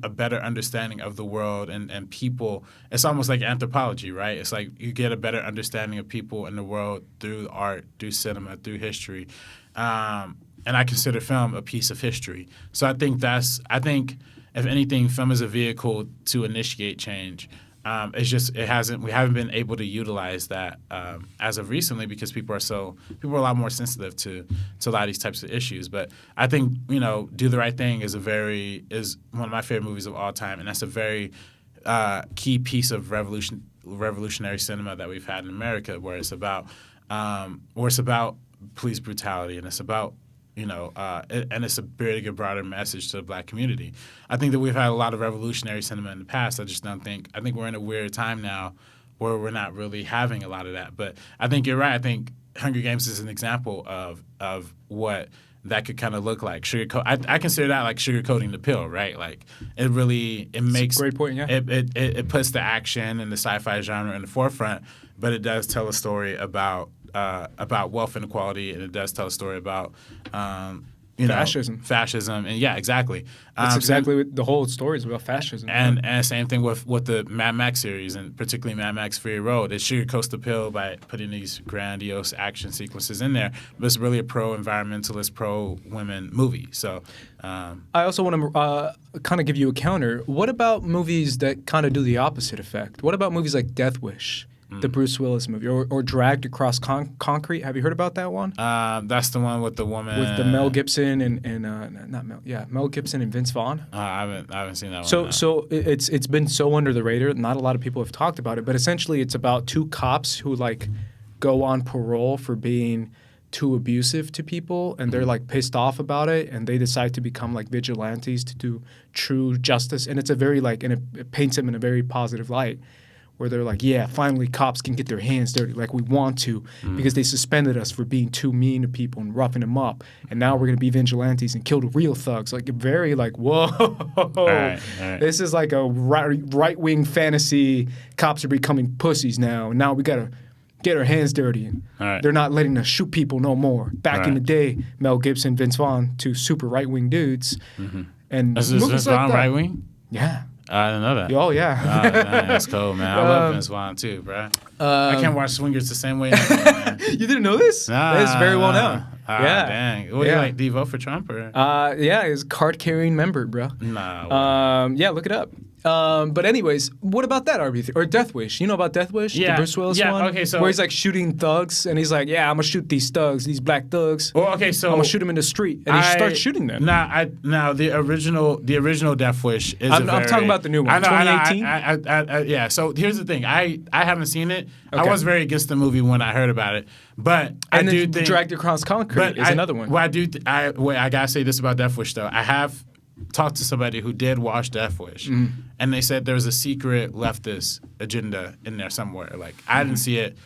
a better understanding of the world and people. It's almost like anthropology, right? It's like you get a better understanding of people in the world through art, through cinema, through history. And I consider film a piece of history. So I think if anything, film is a vehicle to initiate change. We haven't been able to utilize that as of recently because people are a lot more sensitive to a lot of these types of issues. But I think, Do the Right Thing is one of my favorite movies of all time, and that's a very key piece of revolutionary cinema that we've had in America, where it's about police brutality, and it's about and it's a bigger, broader message to the Black community. I think that we've had a lot of revolutionary cinema in the past. I think we're in a weird time now where we're not really having a lot of that. But I think you're right. I think Hunger Games is an example of what that could kind of look like. I consider that like sugarcoating the pill, right? Like it makes... Great point, yeah. It puts the action and the sci-fi genre in the forefront, but it does tell a story about wealth inequality, and it does tell a story about fascism, and yeah, exactly. That's exactly what the whole story is about, fascism. And same thing with the Mad Max series, and particularly Mad Max Fury Road. It sugarcoats the pill by putting these grandiose action sequences in there, but it's really a pro-environmentalist, pro-women movie. So I also want to kind of give you a counter. What about movies that kind of do the opposite effect? What about movies like Death Wish? The Bruce Willis movie, or Dragged Across Concrete. Have you heard about that one? That's the one with the woman with the Mel Gibson Mel Gibson and Vince Vaughn. I haven't seen that one. No. So it's been so under the radar. Not a lot of people have talked about it, but essentially it's about two cops who like go on parole for being too abusive to people, and they're like pissed off about it, and they decide to become like vigilantes to do true justice. And it's a very and it paints them in a very positive light, where they're like, yeah, finally cops can get their hands dirty like we want to because they suspended us for being too mean to people and roughing them up. And now we're going to be vigilantes and kill the real thugs. Like, very like, whoa. All right. This is like a right-wing fantasy. Cops are becoming pussies now. And now we got to get our hands dirty. And they're not letting us shoot people no more. Back in the day, Mel Gibson, Vince Vaughn, two super right-wing dudes. Mm-hmm. And is Vince Vaughn right-wing? Yeah. I didn't know that. Oh, yeah. Man, that's cool, man. I love Vince Vaughn, too, bro. I can't watch Swingers the same way anymore, man. You didn't know this? Nah. It's very well known. Yeah. Dang. What do you like? Do you vote for Trump? Or? Yeah, he's a card-carrying member, bro. Nah. Yeah, look it up. But anyways, what about that RB3 or Death Wish? You know about Death Wish? Yeah. The Bruce Willis one? Okay, so where he's like shooting thugs and he's like, yeah, I'm gonna shoot these thugs, these black thugs. Well, okay, so I'm gonna shoot them in the street, and he starts shooting them. Now the original Death Wish is. I'm talking about the new one, 2018. Yeah. So here's the thing. I haven't seen it. Okay. I was very against the movie when I heard about it, but I do think Dragged Across Concrete is another one. Well, I gotta say this about Death Wish though. I have talked to somebody who did watch Death Wish, and they said there was a secret leftist agenda in there somewhere. Like I didn't see it.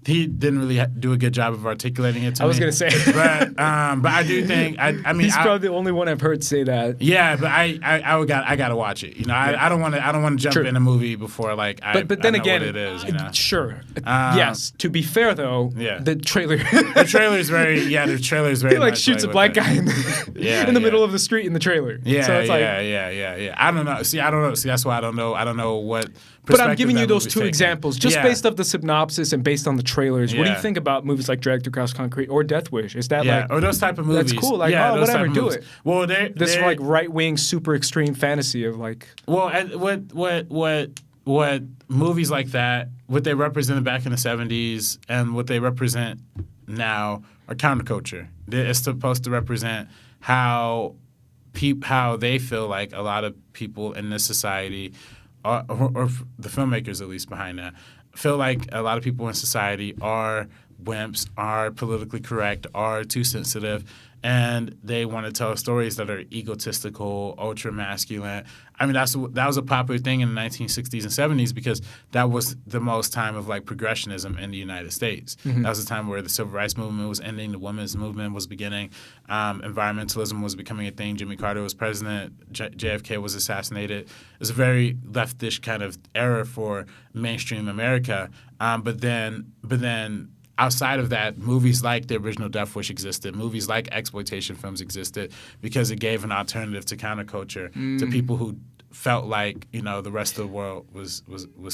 He didn't really do a good job of articulating it to me. I was gonna say, but I do think I mean he's probably the only one I've heard say that. Yeah, but I gotta watch it. You know, I don't want to jump in a movie before like but then I know again, what it is. You know? Sure. Yes. To be fair though, the trailer. The trailer's very He like shoots a black guy in the middle of the street in the trailer. Yeah, so it's yeah. I don't know. See, that's why I don't know what. But I'm giving you those two examples just based off the synopsis and based on the trailers. What do you think about movies like Dragged Across Concrete or Death Wish? Is that like or those type of movies? That's cool. Like whatever, do it. Well, this like right wing, super extreme fantasy of like. Well, what movies like that? What they represented back in the '70s and what they represent now are counterculture. It's supposed to represent how they feel like a lot of people in this society. Or the filmmakers, at least behind that, feel like a lot of people in society are wimps, are politically correct, are too sensitive, and they want to tell stories that are egotistical, ultra masculine. I mean, that was a popular thing in the 1960s and 70s because that was the most time of like progressionism in the United States. Mm-hmm. That was the time where the civil rights movement was ending, the women's movement was beginning, environmentalism was becoming a thing. Jimmy Carter was president, JFK was assassinated. It was a very leftish kind of era for mainstream America. But then. Outside of that, movies like the original Death Wish existed. Movies like exploitation films existed because it gave an alternative to counterculture to people who felt like the rest of the world was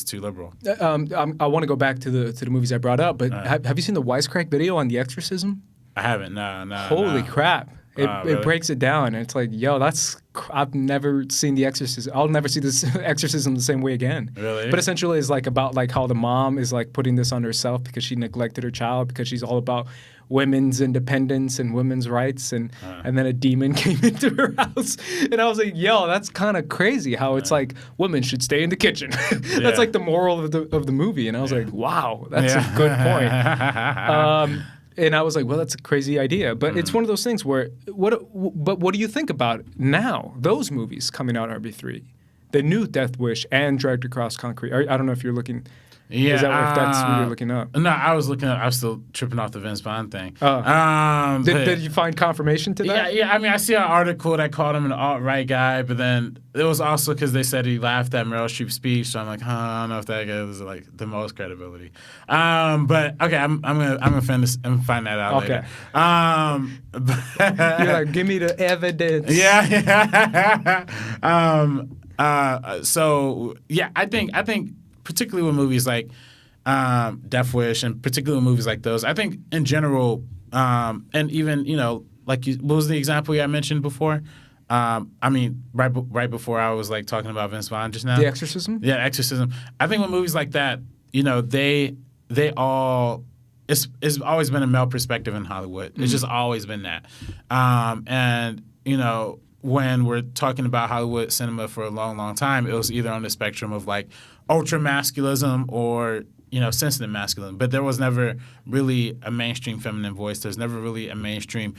too liberal. I want to go back to the movies I brought up, but have you seen the Wisecrack video on The Exorcism? I haven't. No. Holy crap! It breaks it down, and it's like, yo, I've never seen The Exorcism. I'll never see this Exorcism the same way again. Really? But essentially, it's like about like how the mom is like putting this on herself because she neglected her child because she's all about women's independence and women's rights, and then a demon came into her house, and I was like, yo, that's kind of crazy how it's like women should stay in the kitchen. That's like the moral of the movie, and I was like, wow, that's a good point. And I was like, well, that's a crazy idea. But it's one of those things where, what do you think about now, those movies coming out, RB3? The new Death Wish and Dragged Across Concrete. I don't know if you're looking... Yeah, if that's what you're looking up. No, I was looking up. I was still tripping off the Vince Vaughn thing. Did you find confirmation to that? Yeah. I mean, I see an article that called him an alt-right guy, but then it was also because they said he laughed at Meryl Streep's speech. So I'm like, I don't know if that gives like the most credibility. But okay, I'm gonna find this and find that out later. You're like, give me the evidence. Yeah. So yeah, I think. Particularly with movies like Death Wish and particularly with movies like those, I think in general, and even, what was the example I mentioned before? I mean, right before I was like talking about Vince Vaughn just now. The Exorcism? Yeah, Exorcism. I think with movies like that, they all, it's always been a male perspective in Hollywood. It's just always been that. And, when we're talking about Hollywood cinema for a long, long time, it was either on the spectrum of like ultra masculism or sensitive masculine. But there was never really a mainstream feminine voice. There's never really a mainstream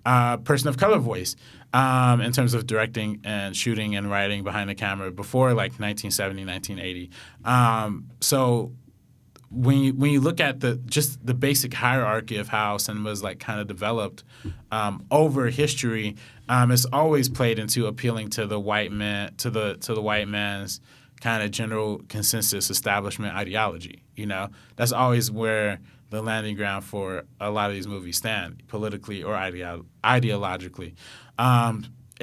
person of color voice in terms of directing and shooting and writing behind the camera before like 1970, 1980. So when you look at the basic hierarchy of how cinema is like kind of developed over history, it's always played into appealing to the white man, to the white man's kind of general consensus establishment ideology. That's always where the landing ground for a lot of these movies stand, politically or ideologically.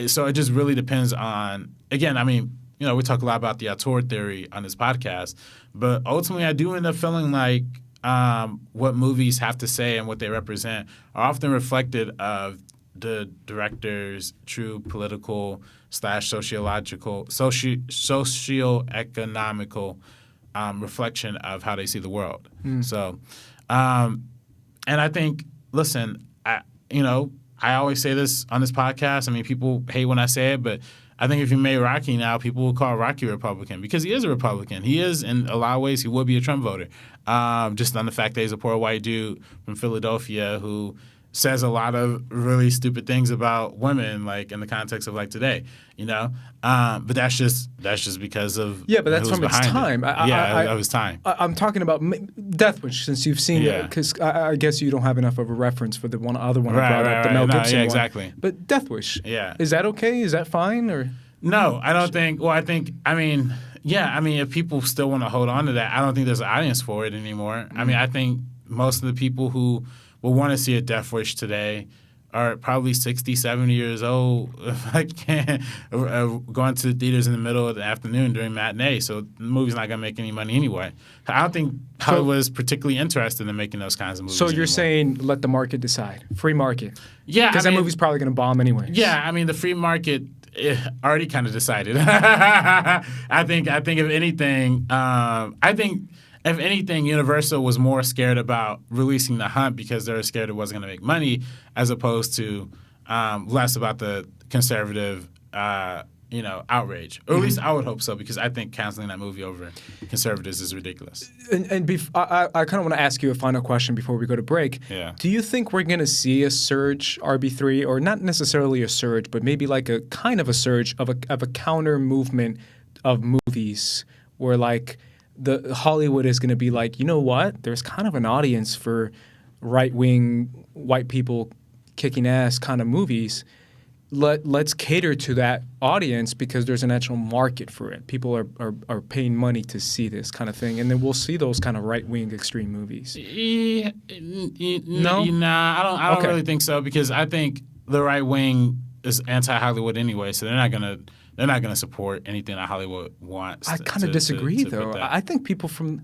So it just really depends on, again, I mean, we talk a lot about the auteur theory on this podcast, but ultimately I do end up feeling like what movies have to say and what they represent are often reflected of the director's true political / socioeconomical reflection of how they see the world. So, and I think, listen, I always say this on this podcast. I mean, people hate when I say it, but I think if you made Rocky now, people will call Rocky a Republican because he is a Republican. He is, in a lot of ways, he would be a Trump voter. Just on the fact that he's a poor white dude from Philadelphia who says a lot of really stupid things about women, like in the context of like today, but that's just because of but that's from its time. Of his time. I'm talking about Death Wish, since you've seen it, because I guess you don't have enough of a reference for the other one I brought up, the Mel Gibson one. Exactly. But Death Wish, is that okay? Is that fine or? No, I don't think. Well, I mean, if people still want to hold on to that, I don't think there's an audience for it anymore. I mean, I think most of the people who will want to see a Death Wish today are probably 60, 70 years old going to the theaters in the middle of the afternoon during matinee. So the movie's not going to make any money anyway. I don't think Hollywood is particularly interested in making those kinds of movies. So you're anymore. saying let the market decide. Free market. Yeah. Because that movie's probably going to bomb anyway. Yeah. I mean, the free market already kind of decided. I think if anything, Universal was more scared about releasing The Hunt because they were scared it wasn't going to make money, as opposed to less about the conservative, outrage. Or at least I would hope so, because I think canceling that movie over conservatives is ridiculous. And I kind of want to ask you a final question before we go to break. Yeah. Do you think we're going to see a surge, RB3, or not necessarily a surge, but maybe like a kind of a surge of a counter movement of movies where like the Hollywood is going to be like, you know what? There's kind of an audience for right-wing white people kicking ass kind of movies. Let's cater to that audience because there's an actual market for it. People are paying money to see this kind of thing, and then we'll see those kind of right-wing extreme movies. No, I don't really think so, because I think the right wing is anti-Hollywood anyway, so they're not gonna support anything that Hollywood wants. I kind of disagree, though. I think people from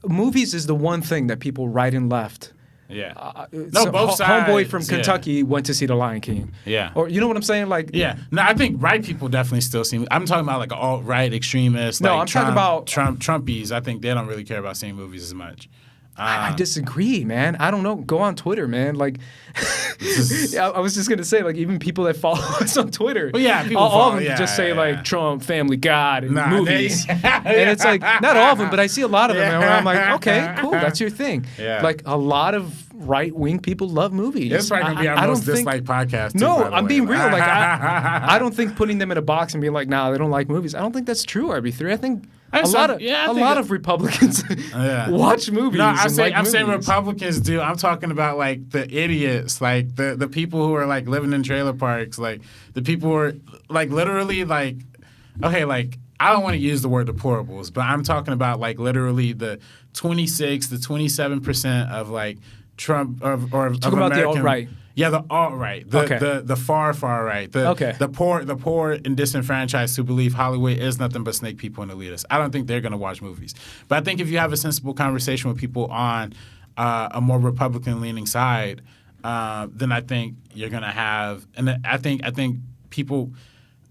movies is the one thing that people right and left. Yeah. Both sides. Homeboy from Kentucky went to see The Lion King. Yeah. Or you know what I'm saying? Like. Yeah. No, I think right people definitely still see. I'm talking about like alt-right extremists. No, like I'm talking about Trumpies. I think they don't really care about seeing movies as much. I disagree, man. I don't know. Go on Twitter, man. Like, I was just gonna say, like, even people that follow us on Twitter, all of them just say like Trump, Family, God, and movies, and it's like not all of them, but I see a lot of them, where I'm like, okay, cool, that's your thing. Yeah. Like a lot of right-wing people love movies. It's probably gonna be our most disliked podcast. No, I'm being real. Like, I don't think putting them in a box and being like, nah, they don't like movies. I don't think that's true. RB3. I think. A lot of Republicans watch movies. No, I'm saying Republicans do. I'm talking about like the idiots, like the people who are like living in trailer parks, like the people who are like literally like, okay, like I don't want to use the word deplorables, but I'm talking about like literally the 26 to 27% of like Trump or of American, about the alt-right. Yeah, the alt-right, the far right, the poor and disenfranchised who believe Hollywood is nothing but snake people and elitists. I don't think they're going to watch movies. But I think if you have a sensible conversation with people on a more Republican-leaning side, then I think you're going to have. And I think people.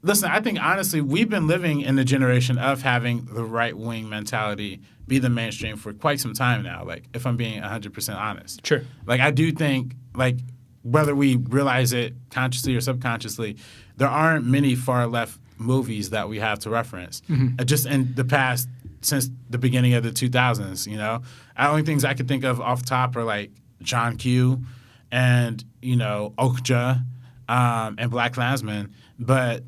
Listen, I think honestly, we've been living in the generation of having the right-wing mentality be the mainstream for quite some time now. Like, if I'm being 100% honest, sure. Like, I do think like. Whether we realize it consciously or subconsciously, there aren't many far left movies that we have to reference. Mm-hmm. Just in the past, since the beginning of the 2000s, you know, the only things I could think of off top are like John Q. and Okja and Black Klansman. But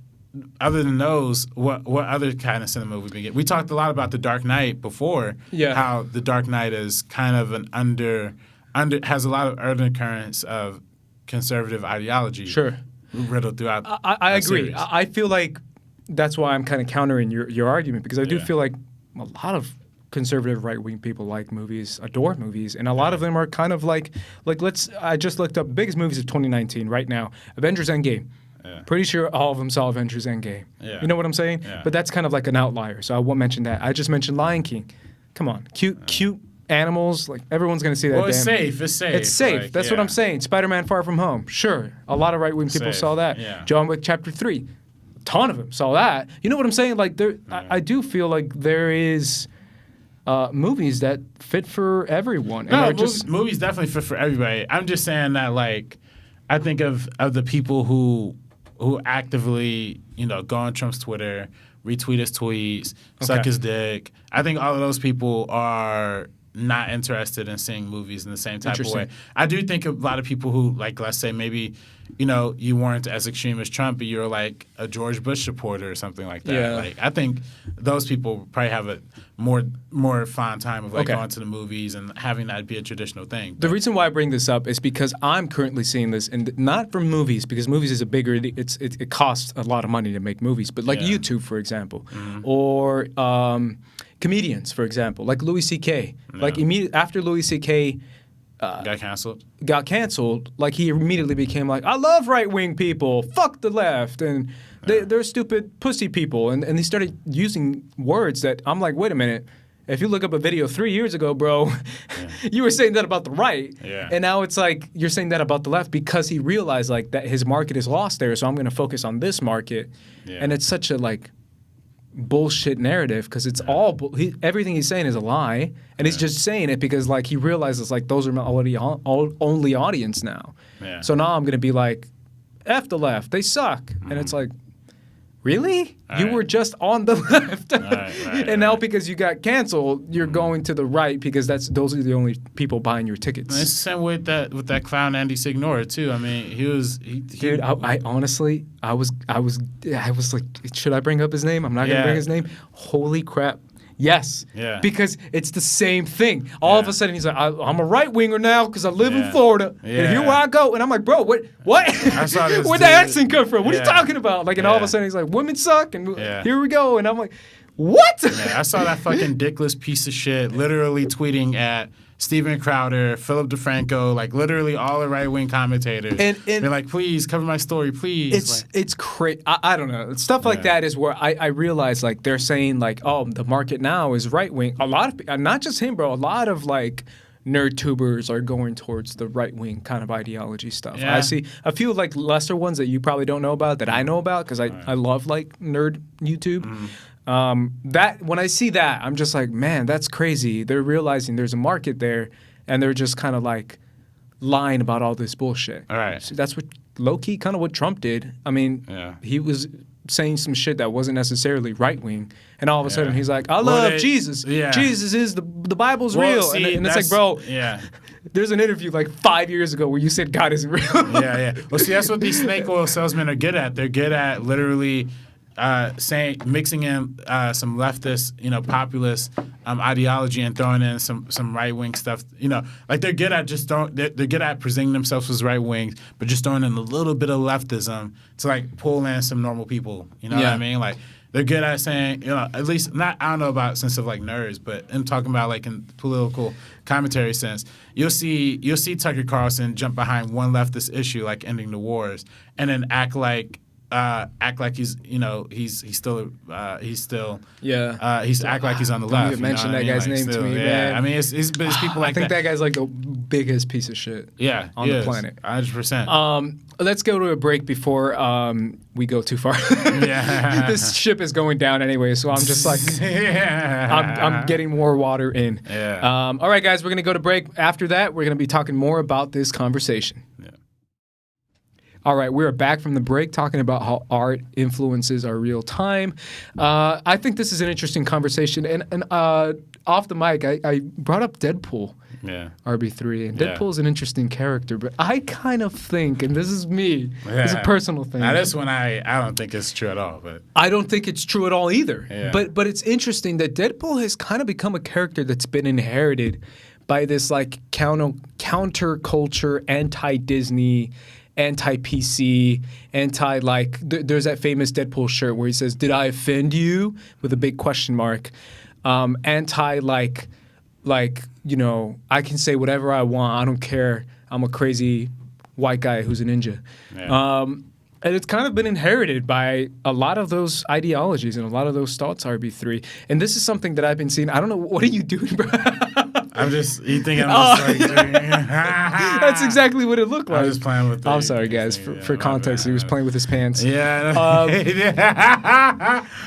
other than those, what other kind of cinema we've been getting? We talked a lot about The Dark Knight before. Yeah. How The Dark Knight is kind of an has a lot of undercurrents of conservative ideology riddled throughout. I agree. Series. I feel like that's why I'm kind of countering your argument, because I do feel like a lot of conservative right-wing people like movies, adore movies, and a lot of them are kind of like I just looked up biggest movies of 2019 right now. Avengers Endgame. Yeah. Pretty sure all of them saw Avengers Endgame. Yeah. You know what I'm saying? Yeah. But that's kind of like an outlier, so I won't mention that. I just mentioned Lion King. Come on, cute animals. Like, everyone's gonna see that. Well, it's safe. It's safe. It's safe. Like, that's what I'm saying. Spider-Man: Far From Home. Sure, a lot of right-wing people saw that. Yeah. John Wick Chapter 3. A ton of them saw that. You know what I'm saying? Like, I do feel like there is movies that fit for everyone. No, movies definitely fit for everybody. I'm just saying that, like, I think of the people who actively, go on Trump's Twitter, retweet his tweets, suck his dick. I think all of those people are not interested in seeing movies in the same type of way. I do think a lot of people who, like, let's say maybe, you weren't as extreme as Trump, but you're like a George Bush supporter or something like that. Yeah. Like, I think those people probably have a more fun time of going to the movies and having that be a traditional thing. The reason why I bring this up is because I'm currently seeing this, and not from movies, because movies is it costs a lot of money to make movies, but like YouTube, for example, or comedians, for example, like Louis C.K. Like, after Louis C.K. got canceled, like, he immediately became like, I love right-wing people, fuck the left, and they're stupid pussy people, and he started using words that I'm like, wait a minute, if you look up a video 3 years ago, bro, you were saying that about the right, and now it's like you're saying that about the left, because he realized, like, that his market is lost there, so I'm going to focus on this market, and it's such a, like, bullshit narrative, because it's all everything he's saying is a lie, and he's just saying it because, like, he realizes, like, those are my only audience now. So now I'm gonna be like, F the left, they suck, and it's like, really? You were just on the left, and now because you got canceled, you're going to the right because those are the only people buying your tickets. And it's the same with that clown Andy Signore too. I mean, dude. I honestly, I was like, should I bring up his name? I'm not gonna bring his name. Holy crap. Yes. Yeah. Because it's the same thing. All of a sudden, he's like, I'm a right winger now because I live in Florida, and here where I go. And I'm like, bro, what? Where'd that accent come from? What are you talking about? Like, and all of a sudden, he's like, women suck, and here we go. And I'm like, what? I saw that fucking dickless piece of shit literally tweeting at Steven Crowder, Philip DeFranco, like, literally all the right-wing commentators. And they're like, please, cover my story, please. It's crazy. I don't know. Stuff like that is where I realize, like, they're saying, like, oh, the market now is right-wing. A lot of, not just him, bro, a lot of, like, nerd tubers are going towards the right-wing kind of ideology stuff. I see a few, like, lesser ones that you probably don't know about that I know about, because I love, like, nerd YouTube. That when I see that, I'm just like, man, that's crazy. They're realizing there's a market there, and they're just kind of like lying about all this bullshit. All right. So that's what low-key kind of what Trump did. I mean, he was saying some shit that wasn't necessarily right-wing, and all of a sudden he's like, I love Jesus. Jesus is the Bible's real. See, and it's like, bro, there's an interview like 5 years ago where you said God isn't real. Well, see, that's what these snake oil salesmen are good at. They're good at literally mixing in some leftist, populist ideology and throwing in some right wing stuff. Like, they're good at they're good at presenting themselves as right wings, but just throwing in a little bit of leftism to, like, pull in some normal people. You know what I mean? Like, they're good at saying, at least I don't know about sense of, like, nerds, but I'm talking about, like, in political commentary sense. You'll see Tucker Carlson jump behind one leftist issue, like ending the wars, and then act like he's still act like he's on the left. Don't even mention that guy's name to me, man. I mean, it's people like that. I think that guy's like the biggest piece of shit on the planet. 100%. Let's go to a break before we go too far. This ship is going down anyway, so I'm just like, I'm getting more water in. All right, guys, we're going to go to break. After that, we're going to be talking more about this conversation. All right, we're back from the break talking about how art influences our real time. I think this is an interesting conversation. And off the mic, I brought up Deadpool, RB3. And Deadpool is an interesting character, but I kind of think, and this is me, it's a personal thing. Now, this one, I don't think it's true at all. But I don't think it's true at all either. But it's interesting that Deadpool has kind of become a character that's been inherited by this, like, counterculture, anti-Disney, anti-PC, there's that famous Deadpool shirt where he says, "Did I offend you?" with a big question mark. Anti I can say whatever I want. I don't care. I'm a crazy white guy who's a ninja. Yeah. And it's kind of been inherited by a lot of those ideologies and a lot of those thoughts, RB3. And this is something that I've been seeing. I don't know. What are you doing, bro? You think I'm just doing That's exactly what it looked like. I was just playing with I'm sorry, guys. For context, he was playing with his pants. Yeah.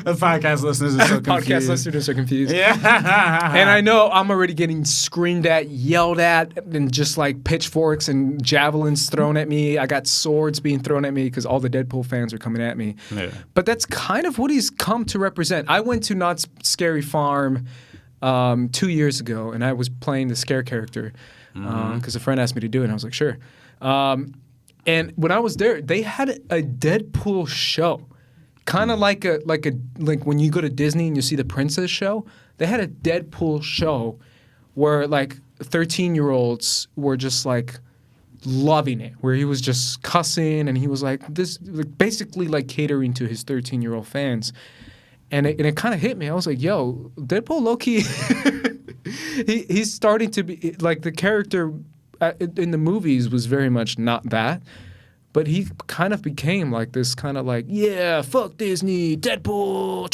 The podcast listeners are so confused. Podcast listeners are confused. Yeah. And I know I'm already getting screamed at, yelled at, and just like pitchforks and javelins thrown at me. I got swords being thrown at me because all the Deadpool fans are coming at me. Yeah. But that's kind of what he's come to represent. I went to Knott's Scary Farm 2 years ago, and I was playing the scare character because a friend asked me to do it, and I was like, sure. And when I was there, they had a Deadpool show, kind of like when you go to Disney and you see the Princess show. They had a Deadpool show where like 13-year-olds were just like loving it, where he was just cussing and he was like basically like catering to his 13-year-old fans. And it kind of hit me. I was like, yo, Deadpool low-key, he's starting to be, like the character in the movies was very much not that. But he kind of became like this kind of like, yeah, fuck Disney, Deadpool.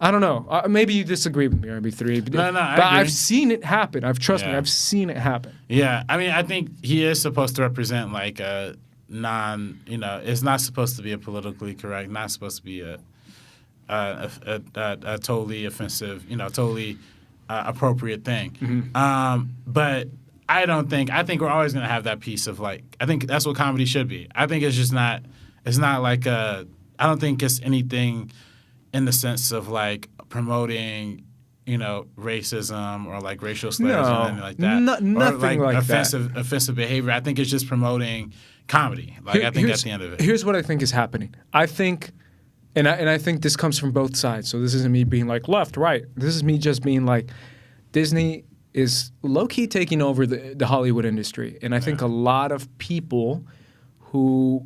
I don't know. Maybe you disagree with me, RB3. No, but I've seen it happen. Trust me, I've seen it happen. Yeah. I mean, I think he is supposed to represent like a it's not supposed to be a politically correct, not supposed to be a totally offensive, totally appropriate thing. Mm-hmm. But I think we're always going to have that piece of like, I think that's what comedy should be. I think it's just not, like I don't think it's anything in the sense of like promoting, racism or like racial slurs or anything like that. Nothing or like that. Offensive behavior. I think it's just promoting comedy. Like I think at the end of it. Here's what I think is happening. I think... And I think this comes from both sides. So this isn't me being like left, right. This is me just being like Disney is low-key taking over the Hollywood industry. And I think a lot of people who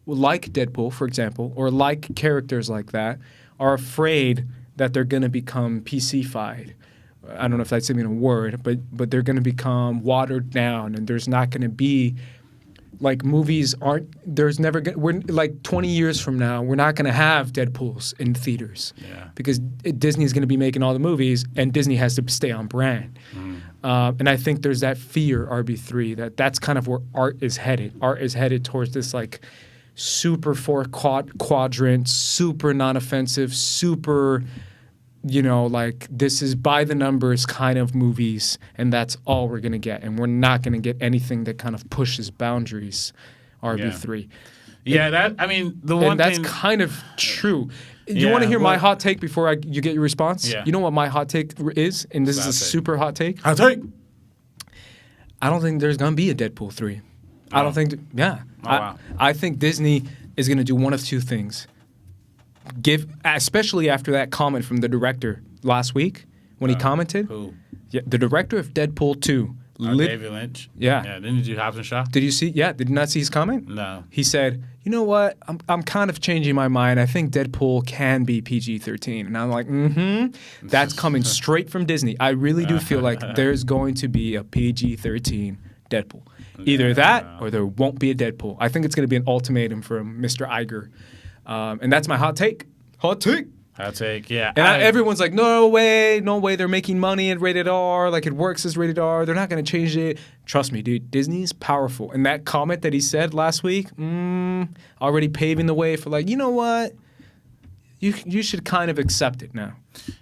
like Deadpool, for example, or like characters like that, are afraid that they're going to become PC-fied. I don't know if that's even a word, but they're going to become watered down, and there's not going to be... Like movies there's never we're like 20 years from now, we're not going to have Deadpools in theaters because Disney's going to be making all the movies and Disney has to stay on brand. And I think there's that fear, RB3, that's kind of where art is headed. Art is headed towards this like super quadrant, super non-offensive, super, like this is by the numbers kind of movies, and that's all we're going to get. And we're not going to get anything that kind of pushes boundaries, RB3. Yeah, that's kind of true. You want to hear my hot take before you get your response? Yeah. You know what my hot take is? And this is a super hot take. Hot take? I don't think there's going to be a Deadpool 3. I don't think... wow. I think Disney is going to do one of two things. Especially after that comment from the director last week when he commented. Who? Yeah, the director of Deadpool 2. David Lynch? Yeah. Didn't you do Hobbs and Shaw? Did you see? Yeah. Did you not see his comment? No. He said, you know what? I'm kind of changing my mind. I think Deadpool can be PG-13. And I'm like, that's coming straight from Disney. I really do feel like there's going to be a PG-13 Deadpool. Either that or there won't be a Deadpool. I think it's going to be an ultimatum from Mr. Iger. And that's my hot take. Hot take. Hot take, yeah. And everyone's like, no way, they're making money at rated R. Like, it works as rated R. They're not going to change it. Trust me, dude, Disney's powerful. And that comment that he said last week, already paving the way for like, you know what? You should kind of accept it now.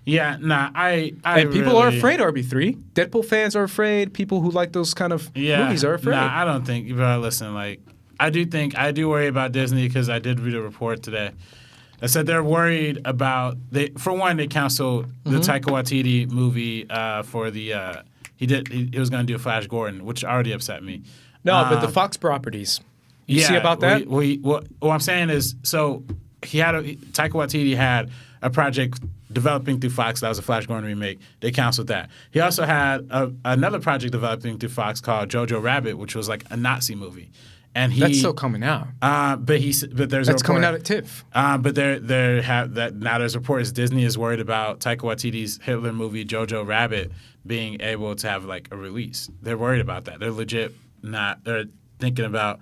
Yeah, and people are afraid, RB3. Deadpool fans are afraid. People who like those kind of movies are afraid. I don't think, listen, like, I do worry about Disney because I did read a report today that said they're worried about for one, they canceled the Taika Waititi movie for the he was going to do Flash Gordon, which already upset me. No, but the Fox properties. You see about that? What I'm saying is, so Taika Waititi had a project developing through Fox that was a Flash Gordon remake. They canceled that. He also had another project developing through Fox called Jojo Rabbit, which was like a Nazi movie. And that's still coming out. But there's a report, coming out at TIFF. But there have that now. There's reports Disney is worried about Taika Waititi's Hitler movie Jojo Rabbit being able to have like a release. They're worried about that. They're legit not. They're thinking about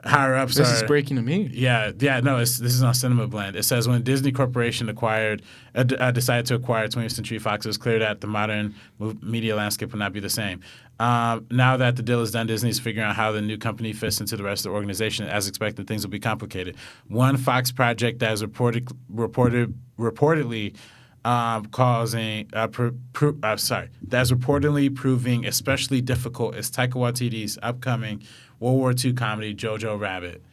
higher ups. This is breaking to me. Yeah. No, this is on Cinema Blend. It says when Disney Corporation decided to acquire 20th Century Fox, it was clear that the modern media landscape would not be the same. Now that the deal is done, Disney's figuring out how the new company fits into the rest of the organization. As expected, things will be complicated. One Fox project that is reportedly that's reportedly proving especially difficult is Taika Waititi's upcoming World War II comedy Jojo Rabbit.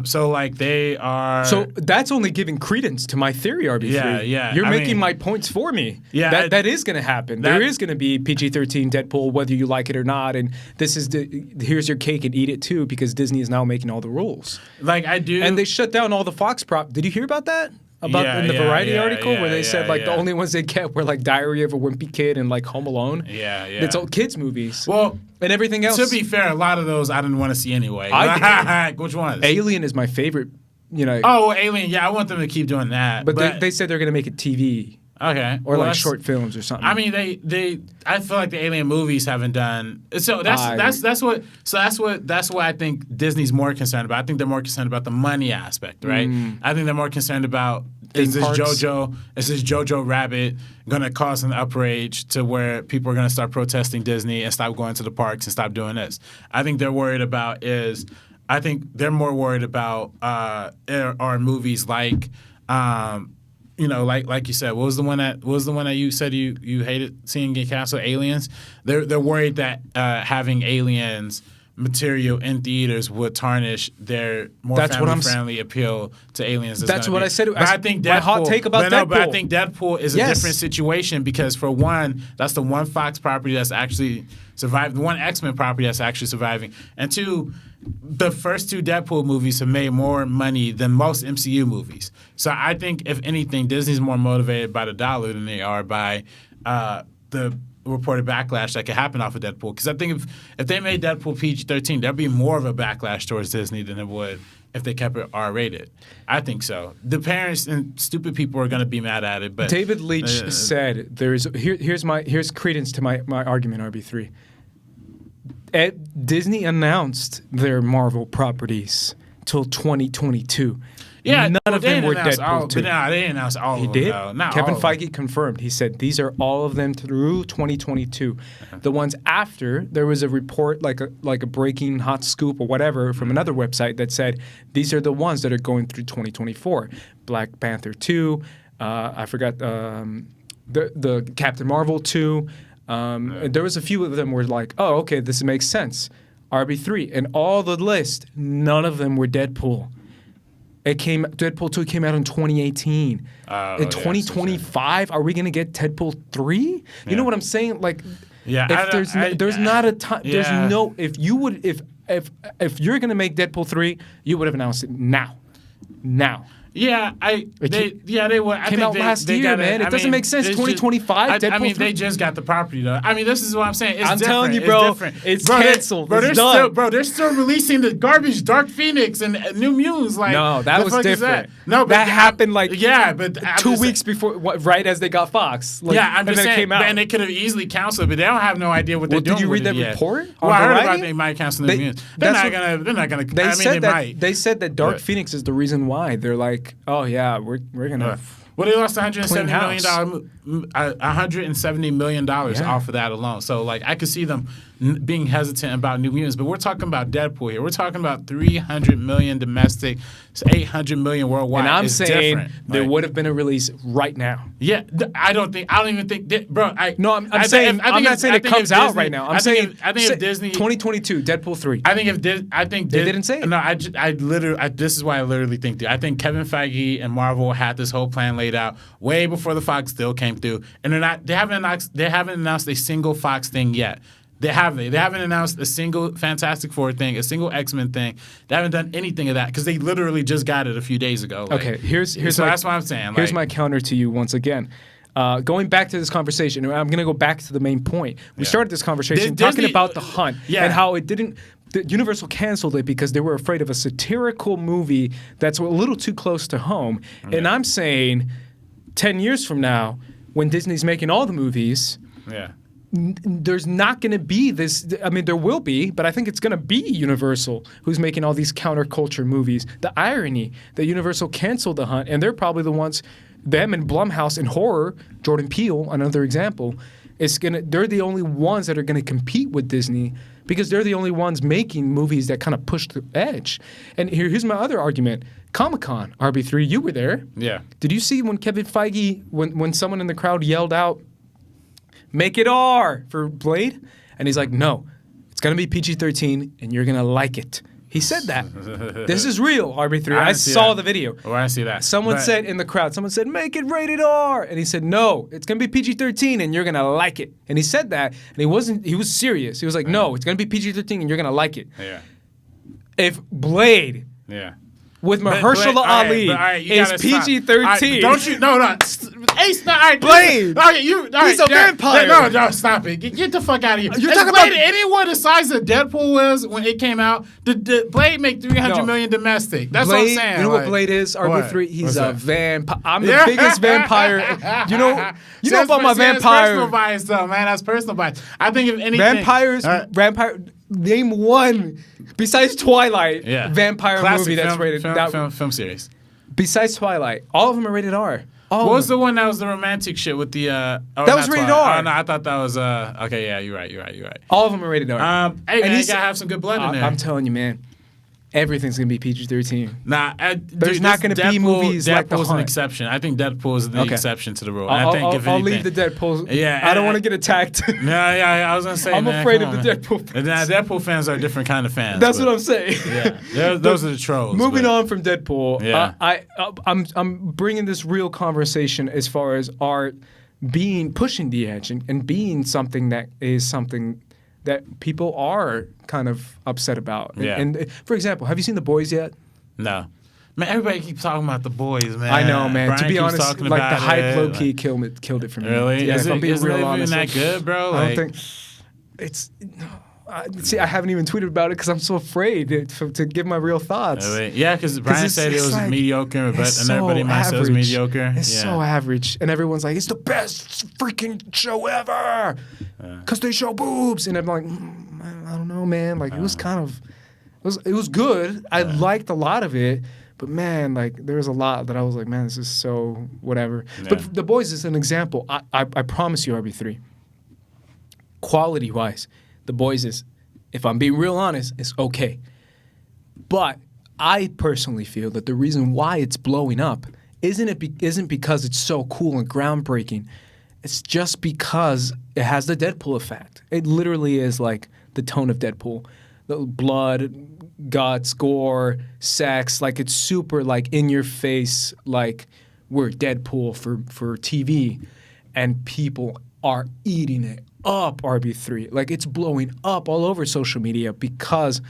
So like they are. So that's only giving credence to my theory, RB3. Yeah. You're making my points for me. Yeah, that is going to happen. There is going to be PG-13 Deadpool, whether you like it or not. And here's your cake and eat it too, because Disney is now making all the rules. Like I do. And they shut down all the Fox prop. Did you hear about that? In the Variety article where they said the only ones they kept were like Diary of a Wimpy Kid and like Home Alone. Yeah. It's all kids movies. Well, and everything else. To be fair, a lot of those I didn't want to see anyway. Which ones? Alien is my favorite. Alien. Yeah, I want them to keep doing that. But they said they're going to make it TV. Okay. Or like short films or something. I mean, I feel like the Alien movies haven't done. So that's what I think Disney's more concerned about. I think they're more concerned about the money aspect, right? I think they're more concerned about is this Jojo Rabbit going to cause an outrage to where people are going to start protesting Disney and stop going to the parks and stop doing this. I think they're more worried about are movies like. Like you said, what was the one that you said you hated seeing get canceled? Aliens. They're worried that having Aliens material in theaters would tarnish their more family-friendly appeal to Aliens. That's what I said. But I think Deadpool, my hot take about Deadpool. But I think Deadpool is a different situation because for one, that's the one Fox property that's actually survived, the one X-Men property that's actually surviving, and two, the first two Deadpool movies have made more money than most MCU movies. So I think, if anything, Disney's more motivated by the dollar than they are by the reported backlash that could happen off of Deadpool. Because I think if they made Deadpool PG-13, there'd be more of a backlash towards Disney than it would if they kept it R-rated. I think so. The parents and stupid people are going to be mad at it. But David Leitch said, here's credence to my argument, RB3. Disney announced their Marvel properties till 2022. Yeah, none of them were Deadpool 2. But no, they didn't announce all of them. He did. Not Kevin all Feige confirmed. He said these are all of them through 2022. The ones after, there was a report, like a breaking hot scoop or whatever from another website that said these are the ones that are going through 2024. Black Panther 2. I forgot the Captain Marvel 2. There was a few of them were like, oh, okay, this makes sense. RB3 and all the list, none of them were Deadpool. Deadpool 2 came out in 2018. In 2025, are we going to get Deadpool 3? You know what I'm saying? Like, there's not a time. Yeah. There's no. If you're going to make Deadpool 3, you would have announced it now. Yeah, they would. Came out last year, man. It doesn't make sense. 2025. I mean, they just got the property though. I mean, this is what I'm saying. I'm telling you, bro. It's canceled. It's done. They're still releasing the garbage Dark Phoenix and New Mutants. Like, no, that was different. No, but that happened like 2 weeks before, right as they got Fox. Like, I'm just saying. It came out. And they could have easily canceled, but they don't have no idea what they're doing. Did you read that report? Well, I heard about they might cancel New Mutants. They're not gonna. They said that Dark Phoenix is the reason why. They're like, oh yeah. We're gonna. Well, they lost $170 million off of that alone. So, like, I could see them being hesitant about New Mutants, but we're talking about Deadpool here. We're talking about $300 million domestic, $800 million worldwide. And I'm saying there would have been a release right now. Yeah, I don't even think, bro. I'm not saying it comes out right now. I think if Disney 2022 Deadpool 3. They didn't say it. No, I literally. This is why I literally think. I think Kevin Feige and Marvel had this whole plan laid out way before the Fox deal came through, and they haven't announced a single Fox thing yet. They haven't announced a single Fantastic Four thing, a single X-Men thing. They haven't done anything of that because they literally just got it a few days ago. Okay, that's what I'm saying. Here's my counter to you once again. Going back to this conversation, I'm going to go back to the main point. We started this conversation talking about The Hunt and how it didn't. Universal canceled it because they were afraid of a satirical movie that's a little too close to home. And I'm saying 10 years from now, when Disney's making all the movies, there's not going to be this. I mean, there will be, but I think it's going to be Universal who's making all these counterculture movies. The irony that Universal canceled The Hunt, and they're probably the ones, them and Blumhouse in horror, Jordan Peele, another example, they're the only ones that are going to compete with Disney because they're the only ones making movies that kind of push the edge. And here's my other argument. Comic-Con, RB3, you were there. Yeah. Did you see when Kevin Feige, when someone in the crowd yelled out, "Make it R" for Blade? And he's like, "No, it's going to be PG-13 and you're going to like it." He said that. This is real, RB3. I saw the video. Oh, I see that. Someone said in the crowd, "Make it rated R." And he said, "No, it's going to be PG-13 and you're going to like it." And he said that, and he was serious. He was like, "No, it's going to be PG-13 and you're going to like it." Yeah. If Blade with Mahershala Ali is PG-13. Don't you? No. Ace, no, all right. Blade. He's a vampire. No, stop it. Get the fuck out of here. You're talking about anyone the size of Deadpool was when it came out. Did Blade make $300 million domestic? That's Blade, what I'm saying. You know what Blade is? RB3. He's a vampire. I'm the biggest vampire. You know about my vampire. That's personal bias, though, man. That's personal bias. I think if anything, vampire. Name one besides Twilight. Vampire classic movie that's rated. Film series. Besides Twilight, all of them are rated R. What was the one that was the romantic shit with the? That was rated R. Oh no, I thought that was okay. Yeah, you're right. All of them are rated R. Hey, man, you gotta have some good blood in there. I'm telling you, man. Everything's gonna be PG-13. Nah, there's not gonna be movies like The Hunt. Deadpool's an exception. I think Deadpool is the exception to the rule. I'll leave the Deadpool. Yeah, I don't want to get attacked. I was gonna say. I'm afraid of the Deadpool fans. Nah, Deadpool fans are a different kind of fans. That's what I'm saying. Yeah, those are the trolls. Moving on from Deadpool. Yeah. I'm bringing this real conversation as far as art pushing the edge and being something that people are kind of upset about. And for example, have you seen The Boys yet? No. Man, everybody keeps talking about The Boys, man. I know, man. Brian to be honest, like the hype low-key like, killed it for me. Really? Yeah, if I'm being real honest. Isn't that good, bro? I don't think it's... See, I haven't even tweeted about it because I'm so afraid to give my real thoughts. Really? Yeah, because Brian said it was like, mediocre, and everybody might say it was mediocre. It's so average. And everyone's like, it's the best freaking show ever because they show boobs. And I'm like, I don't know, man. Like, it was kind of... It was good. I liked a lot of it. But, man, like, there was a lot that I was like, man, this is so whatever. Yeah. But The Boys is an example. I promise you, RB3, quality-wise, The Boys is, if I'm being real honest, it's okay. But I personally feel that the reason why it's blowing up isn't because it's so cool and groundbreaking. It's just because it has the Deadpool effect. It literally is like the tone of Deadpool. The blood, guts, gore, sex, like it's super like in your face, like we're Deadpool for TV. And people are eating it up, RB3. Like it's blowing up all over social media because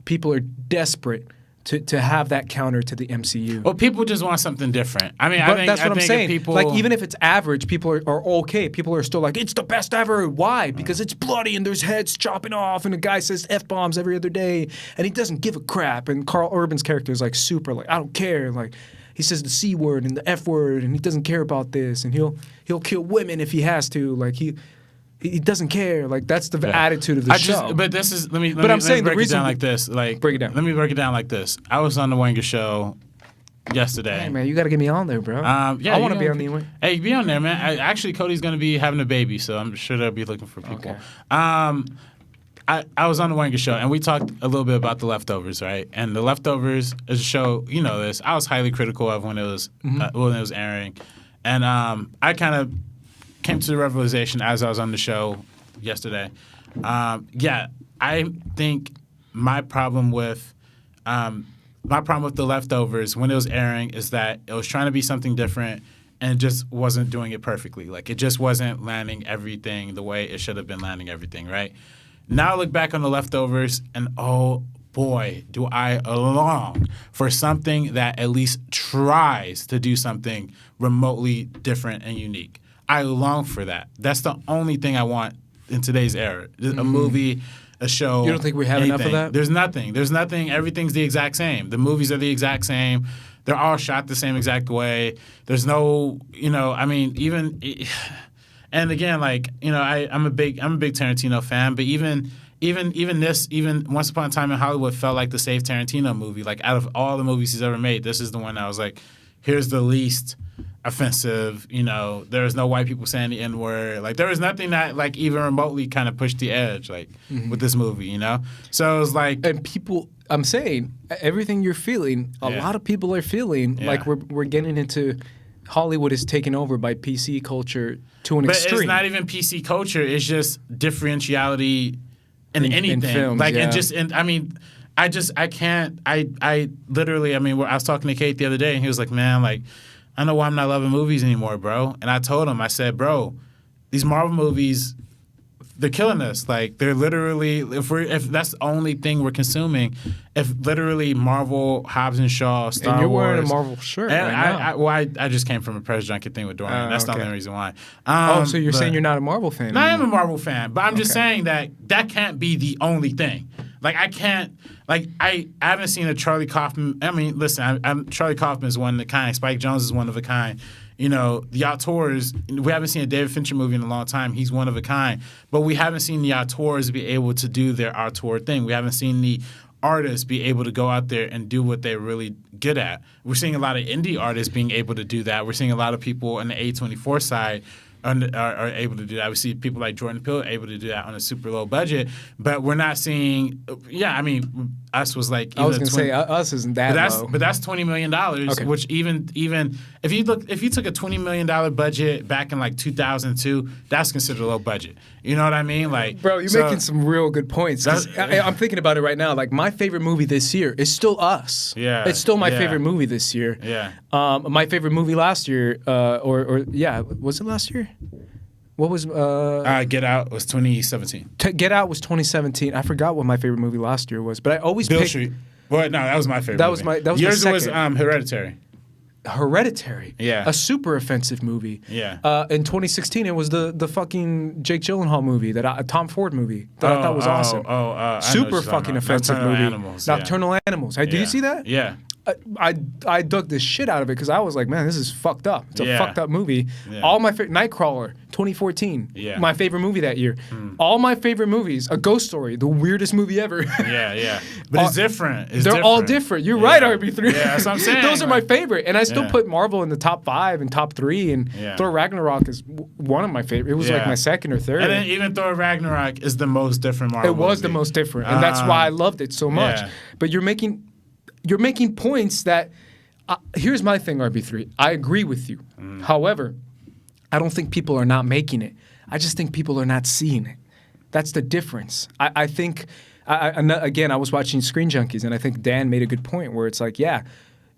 people are desperate to have that counter to the MCU. Well, people just want something different. I mean, that's what I'm saying. People... Like even if it's average, people are okay. People are still like, it's the best ever. Why? Because it's bloody and there's heads chopping off and the guy says F-bombs every other day and he doesn't give a crap. And Carl Urban's character is like super like, I don't care. Like he says the C word and the F word and he doesn't care about this and he'll kill women if he has to. Like he doesn't care. Like that's the attitude of the show. But this is let me break it down like this. Like break it down. Let me break it down like this. I was on the Wenger show yesterday. Hey man, you got to get me on there, bro. I want to be on the Wenger. Hey, be on there, man. Actually, Cody's going to be having a baby, so I'm sure they'll be looking for people. Okay. I was on the Wenger show, and we talked a little bit about The Leftovers, right? And The Leftovers is a show, you know this. I was highly critical of when it was airing, and I kind of came to the realization as I was on the show yesterday. I think my problem with The Leftovers when it was airing is that it was trying to be something different and just wasn't doing it perfectly. Like it just wasn't landing everything the way it should have been landing everything, right? Now I look back on The Leftovers and oh boy, do I long for something that at least tries to do something remotely different and unique. I long for that. That's the only thing I want in today's era. A movie, a show. You don't think we have enough of that? There's nothing. Everything's the exact same. The movies are the exact same. They're all shot the same exact way. There's no, I mean, even, and again, like, I'm a big Tarantino fan, but even Once Upon a Time in Hollywood felt like the safe Tarantino movie. Like, out of all the movies he's ever made, this is the one I was like, here's the least offensive. There's no white people saying the N-word. Like, there was nothing that, like, even remotely kind of pushed the edge, like, with this movie, So it was like... And people... I'm saying, everything you're feeling, a lot of people are feeling like we're getting into... Hollywood is taken over by PC culture to an extreme. But it's not even PC culture. It's just differentiality in anything. In films, like, I can't. I literally. I mean, I was talking to Kate the other day, and he was like, "Man, like, I know why I'm not loving movies anymore, bro." And I told him, I said, "Bro, these Marvel movies, they're killing us. Like, they're literally if that's the only thing we're consuming, if literally Marvel, Hobbs and Shaw, Star Wars." And you're wearing a Marvel shirt and right now. I just came from a press junket thing with Dorian. That's the only reason why. So you're saying you're not a Marvel fan? No, I am a Marvel fan, but I'm just saying that can't be the only thing. Like, I can't. Like, I haven't seen a Charlie Kaufman. I mean, listen, Charlie Kaufman is one of a kind. Spike Jonze is one of a kind. The auteurs, we haven't seen a David Fincher movie in a long time. He's one of a kind. But we haven't seen the auteurs be able to do their auteur thing. We haven't seen the artists be able to go out there and do what they're really good at. We're seeing a lot of indie artists being able to do that. We're seeing a lot of people on the A24 side are able to do that. We see people like Jordan Peele able to do that on a super low budget, but we're not seeing. Yeah, I mean, Us was like. I was going to say Us isn't that low, but that's $20 million. Okay. Which even if you took a $20 million budget back in like 2002, that's considered low budget. You know what I mean? Like, bro, you're making some real good points. I'm thinking about it right now. Like, my favorite movie this year is still Us. Yeah, it's still my favorite movie this year. Yeah. My favorite movie last year, was it last year? What was Get Out was 2017. Get Out was 2017. I forgot what my favorite movie last year was, but I always Bill Street. Well, no, that was my favorite. That was my Yours my was Hereditary. Hereditary. Yeah. A super offensive movie. Yeah. In 2016, it was the fucking Jake Gyllenhaal movie, Tom Ford movie that I thought was awesome. Super fucking offensive movie. Nocturnal Animals. Did you see that? Yeah. I dug the shit out of it because I was like, man, this is fucked up. It's a fucked up movie. Yeah. All my Nightcrawler, 2014. Yeah. My favorite movie that year. All my favorite movies. A Ghost Story, the weirdest movie ever. Yeah. But it's different. They're all different. You're right, RB3. Yeah, that's what I'm saying. Those are my favorite. And I still put Marvel in the top 5 and top 3. And Thor Ragnarok is one of my favorite. It was like my second or third. And then even Thor Ragnarok is the most different Marvel movie. It was the most different. And that's why I loved it so much. Yeah. But you're making points that here's my thing, RB3. I agree with you. However, I don't think people are not making it. I just think people are not seeing it. That's the difference. I think, again, I was watching Screen Junkies, and I think Dan made a good point where it's like,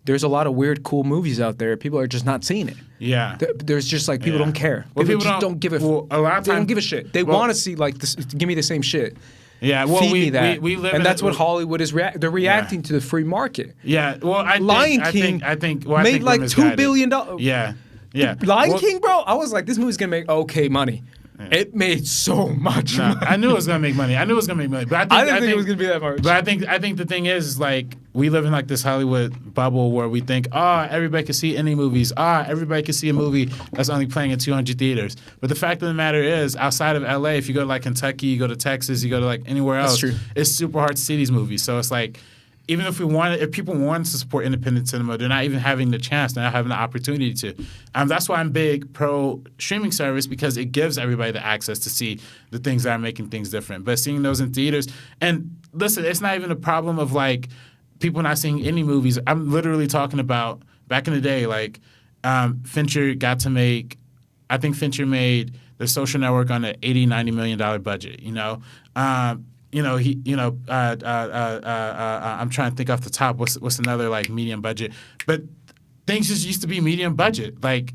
there's a lot of weird, cool movies out there. People are just not seeing it. Yeah. There's just like, people don't care. Well, people just don't give a they don't give a shit. They want to see, like, this, give me the same shit. Yeah, well, Feed me that. We live and that's what Hollywood is. They're reacting to the free market. Yeah, well, Lion King made like $2 billion. Yeah. Lion King, bro. I was like, this movie's gonna make okay money. Yeah. It made so much money. I knew it was gonna make money. But I didn't think it was gonna be that much. But I think the thing is like we live in like this Hollywood bubble where we think, everybody can see any movies. Everybody can see a movie that's only playing in 200 theaters. But the fact of the matter is, outside of LA, if you go to like Kentucky, you go to Texas, you go to like anywhere else, it's super hard to see these movies. So it's like, even if people want to support independent cinema, they're not even having the chance, they're not having the opportunity to. That's why I'm big pro streaming service, because it gives everybody the access to see the things that are making things different. But seeing those in theaters, and listen, it's not even a problem of like people not seeing any movies. I'm literally talking about back in the day, like Fincher got to make, I think Fincher made The Social Network on an $80-90 million budget, I'm trying to think off the top what's another like medium budget, but things just used to be medium budget. Like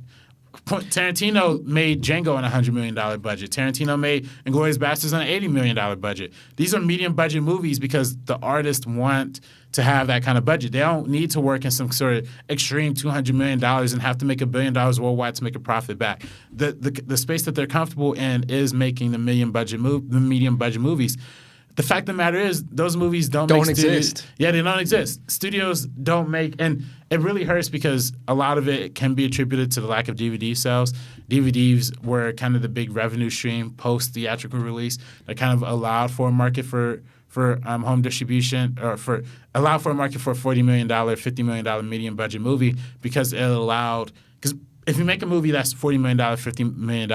Tarantino made Django on a $100 million budget. Tarantino made Inglourious Basterds on an $80 million budget. These are medium budget movies because the artists want to have that kind of budget. They don't need to work in some sort of extreme $200 million and have to make $1 billion worldwide to make a profit back. The space that they're comfortable in is making the medium budget movies. The fact of the matter is, those movies don't exist. Yeah, they don't exist. Studios don't make, and it really hurts because a lot of it can be attributed to the lack of DVD sales. DVDs were kind of the big revenue stream post theatrical release that kind of allowed for a market for home distribution, or allowed for a market for a $40 million, $50 million medium budget movie because it allowed. Because if you make a movie that's $40 million, $50 million,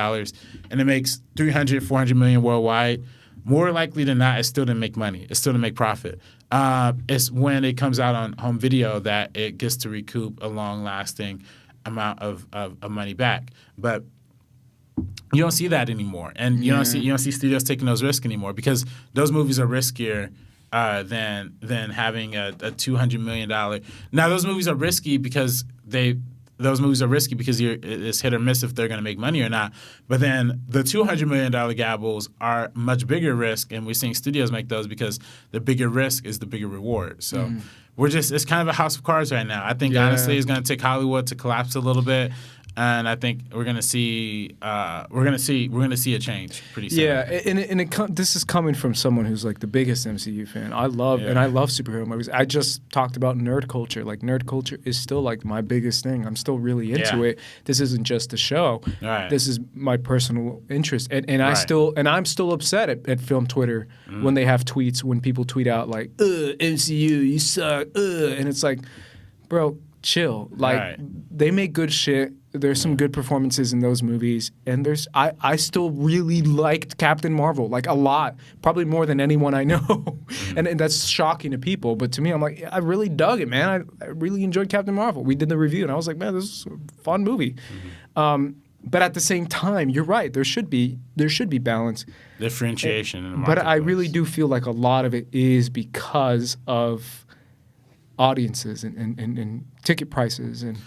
and it makes $300, $400 million worldwide, more likely than not, it still didn't make money. It still didn't make profit. It's when it comes out on home video that it gets to recoup a long-lasting amount of money back. But you don't see that anymore, and you don't see studios taking those risks anymore because those movies are riskier than having a $200 million. Now those movies are risky because it's hit or miss if they're going to make money or not. But then the $200 million gambles are much bigger risk, and we're seeing studios make those because the bigger risk is the bigger reward. So it's kind of a house of cards right now. I think honestly it's going to take Hollywood to collapse a little bit. And I think we're gonna see a change pretty soon. Yeah, and this is coming from someone who's like the biggest MCU fan. I love superhero movies. I just talked about nerd culture. Like nerd culture is still like my biggest thing. I'm still really into it. This isn't just a show. Right. This is my personal interest, and I'm still upset at film Twitter when they have tweets when people tweet out like MCU you suck and it's like, bro, chill. Like they make good shit. There's some good performances in those movies, and I still really liked Captain Marvel, like a lot, probably more than anyone I know, and that's shocking to people. But to me, I'm like, I really dug it, man. I really enjoyed Captain Marvel. We did the review, and I was like, man, this is a fun movie. But at the same time, you're right. There should be balance, differentiation in the marketplace. But I really do feel like a lot of it is because of audiences and ticket prices and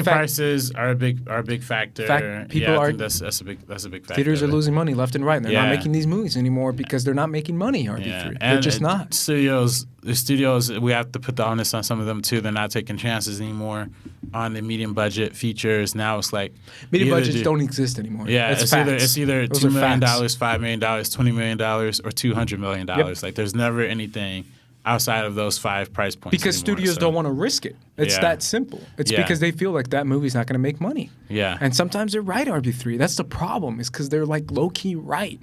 prices are a big factor. People I think that's a big factor. Theaters are losing money left and right. They're not making these movies anymore because they're not making money. RB3, they're just not. The studios, we have to put the onus on some of them too. They're not taking chances anymore on the medium budget features. Now it's like medium budgets don't exist anymore. Yeah, it's either $2 million, $5 million, $20 million, or $200 million. Yep. Like there's never anything outside of those 5 price points because anymore, studios don't want to risk it. It's that simple. It's because they feel like that movie's not going to make money. Yeah. And sometimes they're right, RB3. That's the problem, is because they're like low-key right.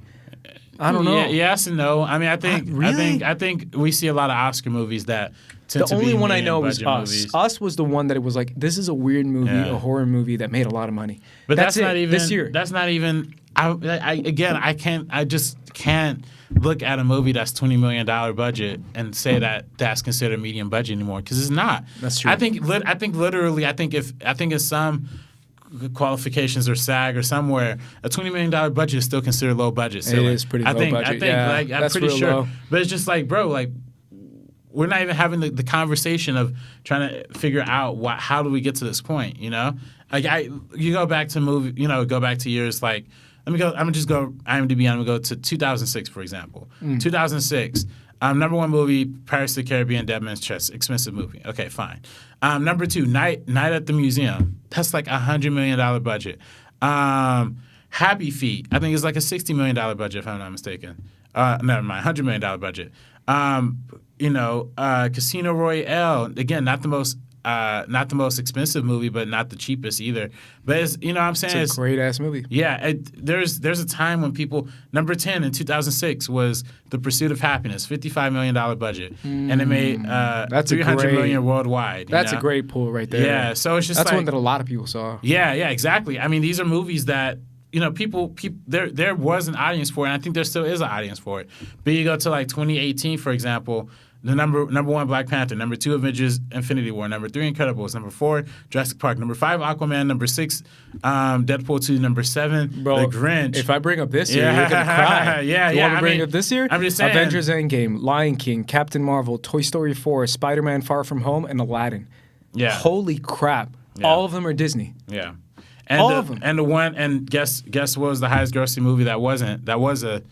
I don't know. Yeah, yes and no. I mean, I think we see a lot of Oscar movies that tend to be the only one I know was Us. Movies. Us was the one that it was like, this is a weird movie, a horror movie that made a lot of money. But that's not even this year. That's not even. I just can't look at a movie that's $20 million budget and say that that's considered medium budget anymore, because it's not. That's true. I think if some qualifications or SAG or somewhere, a $20 million budget is still considered low budget. So it is pretty low budget. I'm pretty sure. Low. But it's just like, bro, like we're not even having the conversation of trying to figure out how do we get to this point, you know? Like you go back to go back to years like. I'm gonna just go IMDb. I'm gonna go to 2006, for example. 2006, number 1 movie, Pirates of the Caribbean: Dead Man's Chest, expensive movie. Okay, fine. Number 2, Night at the Museum. That's like $100 million budget. Happy Feet, I think it's like a $60 million budget, if I'm not mistaken. Never mind, $100 million budget. Casino Royale, again, not the most expensive movie, but not the cheapest either. But it's, what I'm saying, it's a great ass movie. Yeah, there's a time when people, number 10 in 2006 was The Pursuit of Happiness, $55 million budget, and it made $300 million worldwide. That's a great pull right there. Yeah, so it's just that's one that a lot of people saw. Yeah, exactly. I mean, these are movies that people there was an audience for it, and I think there still is an audience for it. But you go to like 2018, for example. The number 1, Black Panther. Number 2, Avengers: Infinity War. Number 3, Incredibles. Number 4, Jurassic Park. Number 5, Aquaman. Number 6, Deadpool 2. Number 7, Bro, The Grinch. If I bring up this year, you're gonna cry. You want to bring up this year? I'm just saying. Avengers: Endgame, Lion King, Captain Marvel, Toy Story 4, Spider-Man: Far From Home, and Aladdin. Yeah. Holy crap! Yeah. All of them are Disney. Yeah. And All of them. And the one, and guess what was the highest grossing movie that wasn't? That was a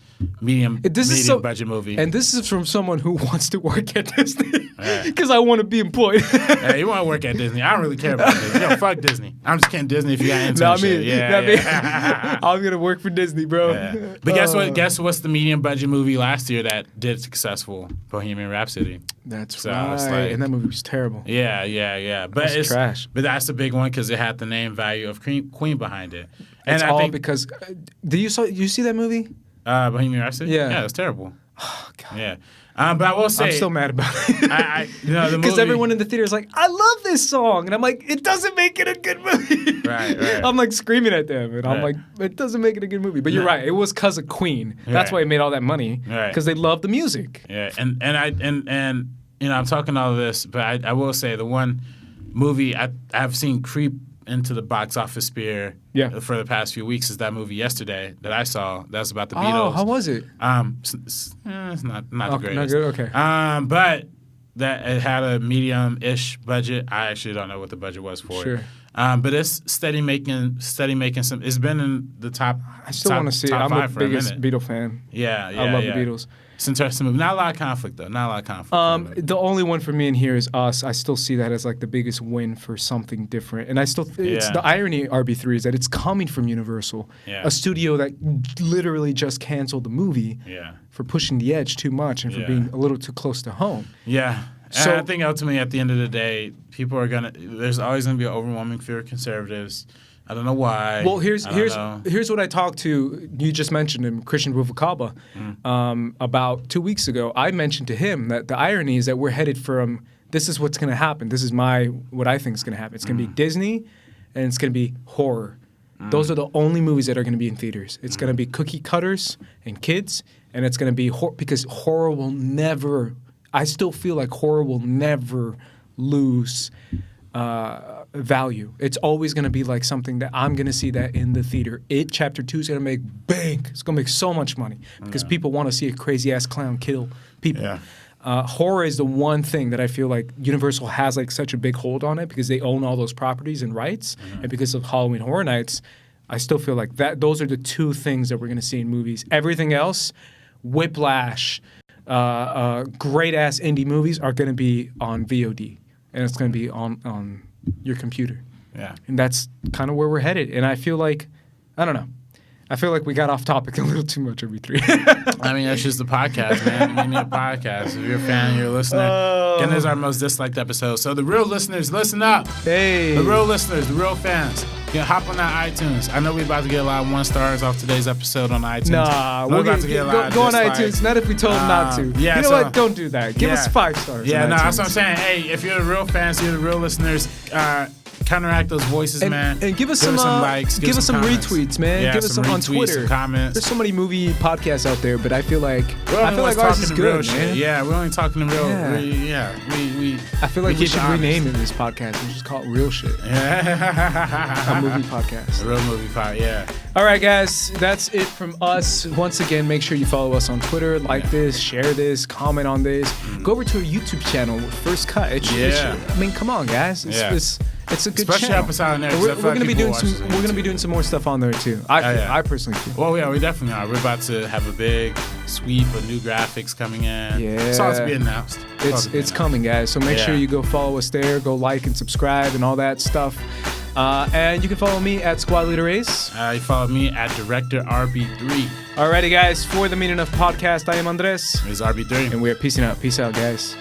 medium budget movie. And this is from someone who wants to work at Disney because I want to be employed. Hey, you want to work at Disney? I don't really care about Disney. Yo, fuck Disney. I'm just kidding. Disney if you got internship. I'm gonna work for Disney, bro. Yeah. But guess what? Guess what's the medium budget movie last year that did successful? Bohemian Rhapsody. That's right. And that movie was terrible. Yeah. But it's trash. But that's the big one because it had the name value of Queen behind it. And it's I all think because. You see that movie? Bohemian Rhapsody. Yeah, it was terrible. Oh God. Yeah. But I will say, I'm still mad about it. Because everyone in the theater is like, I love this song. And I'm like, it doesn't make it a good movie. Right. I'm like screaming at them. And I'm like, it doesn't make it a good movie. But you're right. It was because of Queen. That's why it made all that money. Because they love the music. Yeah. And I'm talking all of this, but I will say the one movie I've seen creep into the box office sphere for the past few weeks is that movie Yesterday that I saw. That was about the Beatles. Oh, how was it? It's not the greatest. Not good. Okay. But that it had a medium-ish budget. I actually don't know what the budget was for it. But it's steady making some. It's been in the top. I still want to see it. I'm the biggest Beatle fan. Yeah. I love the Beatles. It's an interesting movie. Not a lot of conflict though. The only one for me in here is Us. I still see that as like the biggest win for something different. And I still it's the irony RB3 is that it's coming from Universal, a studio that literally just canceled the movie for pushing the edge too much and for being a little too close to home. Yeah. So and I think ultimately at the end of the day, there's always gonna be an overwhelming fear of conservatives. I don't know why. Well, here's what I talked to. You just mentioned him, Christian Ruvakaba, about 2 weeks ago. I mentioned to him that the irony is that we're headed from this is what's going to happen. This is what I think is going to happen. It's going to be Disney, and it's going to be horror. Those are the only movies that are going to be in theaters. It's going to be cookie cutters and kids, and it's going to be because horror will never. I still feel like horror will never lose value. It's always going to be like something that I'm going to see that in the theater. It Chapter 2 is going to make bank. It's going to make so much money because people want to see a crazy ass clown kill people. Yeah. Horror is the one thing that I feel like Universal has like such a big hold on it because they own all those properties and rights, and because of Halloween Horror Nights, I still feel like those are the two things that we're going to see in movies. Everything else, Whiplash, great ass indie movies are going to be on VOD. And it's going to be on your computer. Yeah. And that's kind of where we're headed. And I feel like, I don't know. I feel like we got off topic a little too much every three. I mean, that's just the podcast, man. You need a podcast. If you're a fan, you're a listener. Again, this is our most disliked episode. So the real listeners, listen up. Hey. The real listeners, the real fans. Hop on that iTunes. I know we're about to get a lot of 1 stars off today's episode on iTunes. Nah, we're about to get a lot of go on iTunes. Not if we told them not to. Yeah, you know what? Don't do that. Give us 5 stars. Yeah, no, that's what I'm saying. Hey, if you're the real fans, you're the real listeners. Counteract those voices, man. And give us some likes. Give us some retweets, man. Yeah, give us some on Twitter. Some comments. There's so many movie podcasts out there, but I feel like ours is good, man. Yeah, we're only talking the real. I feel like we should rename this podcast and just call it Real Shit. Yeah. A movie podcast. A real movie podcast. Yeah. All right, guys, that's it from us. Once again, make sure you follow us on Twitter, like this, share this, comment on this. Go over to our YouTube channel, First Cut. I mean, come on, guys. It's a good channel. Episode on there. We're gonna be doing some more stuff on there too. I personally feel. Well, yeah, we definitely are. We're about to have a big sweep of new graphics coming in. Yeah, it's all to be announced. It's coming, guys. So make sure you go follow us there. Go like and subscribe and all that stuff. And you can follow me at Squad Leader Ace. You follow me at Director RB3. Alrighty, guys. For the Mean Enough podcast, I am Andres. It's RB3. And we are peacing out. Peace out, guys.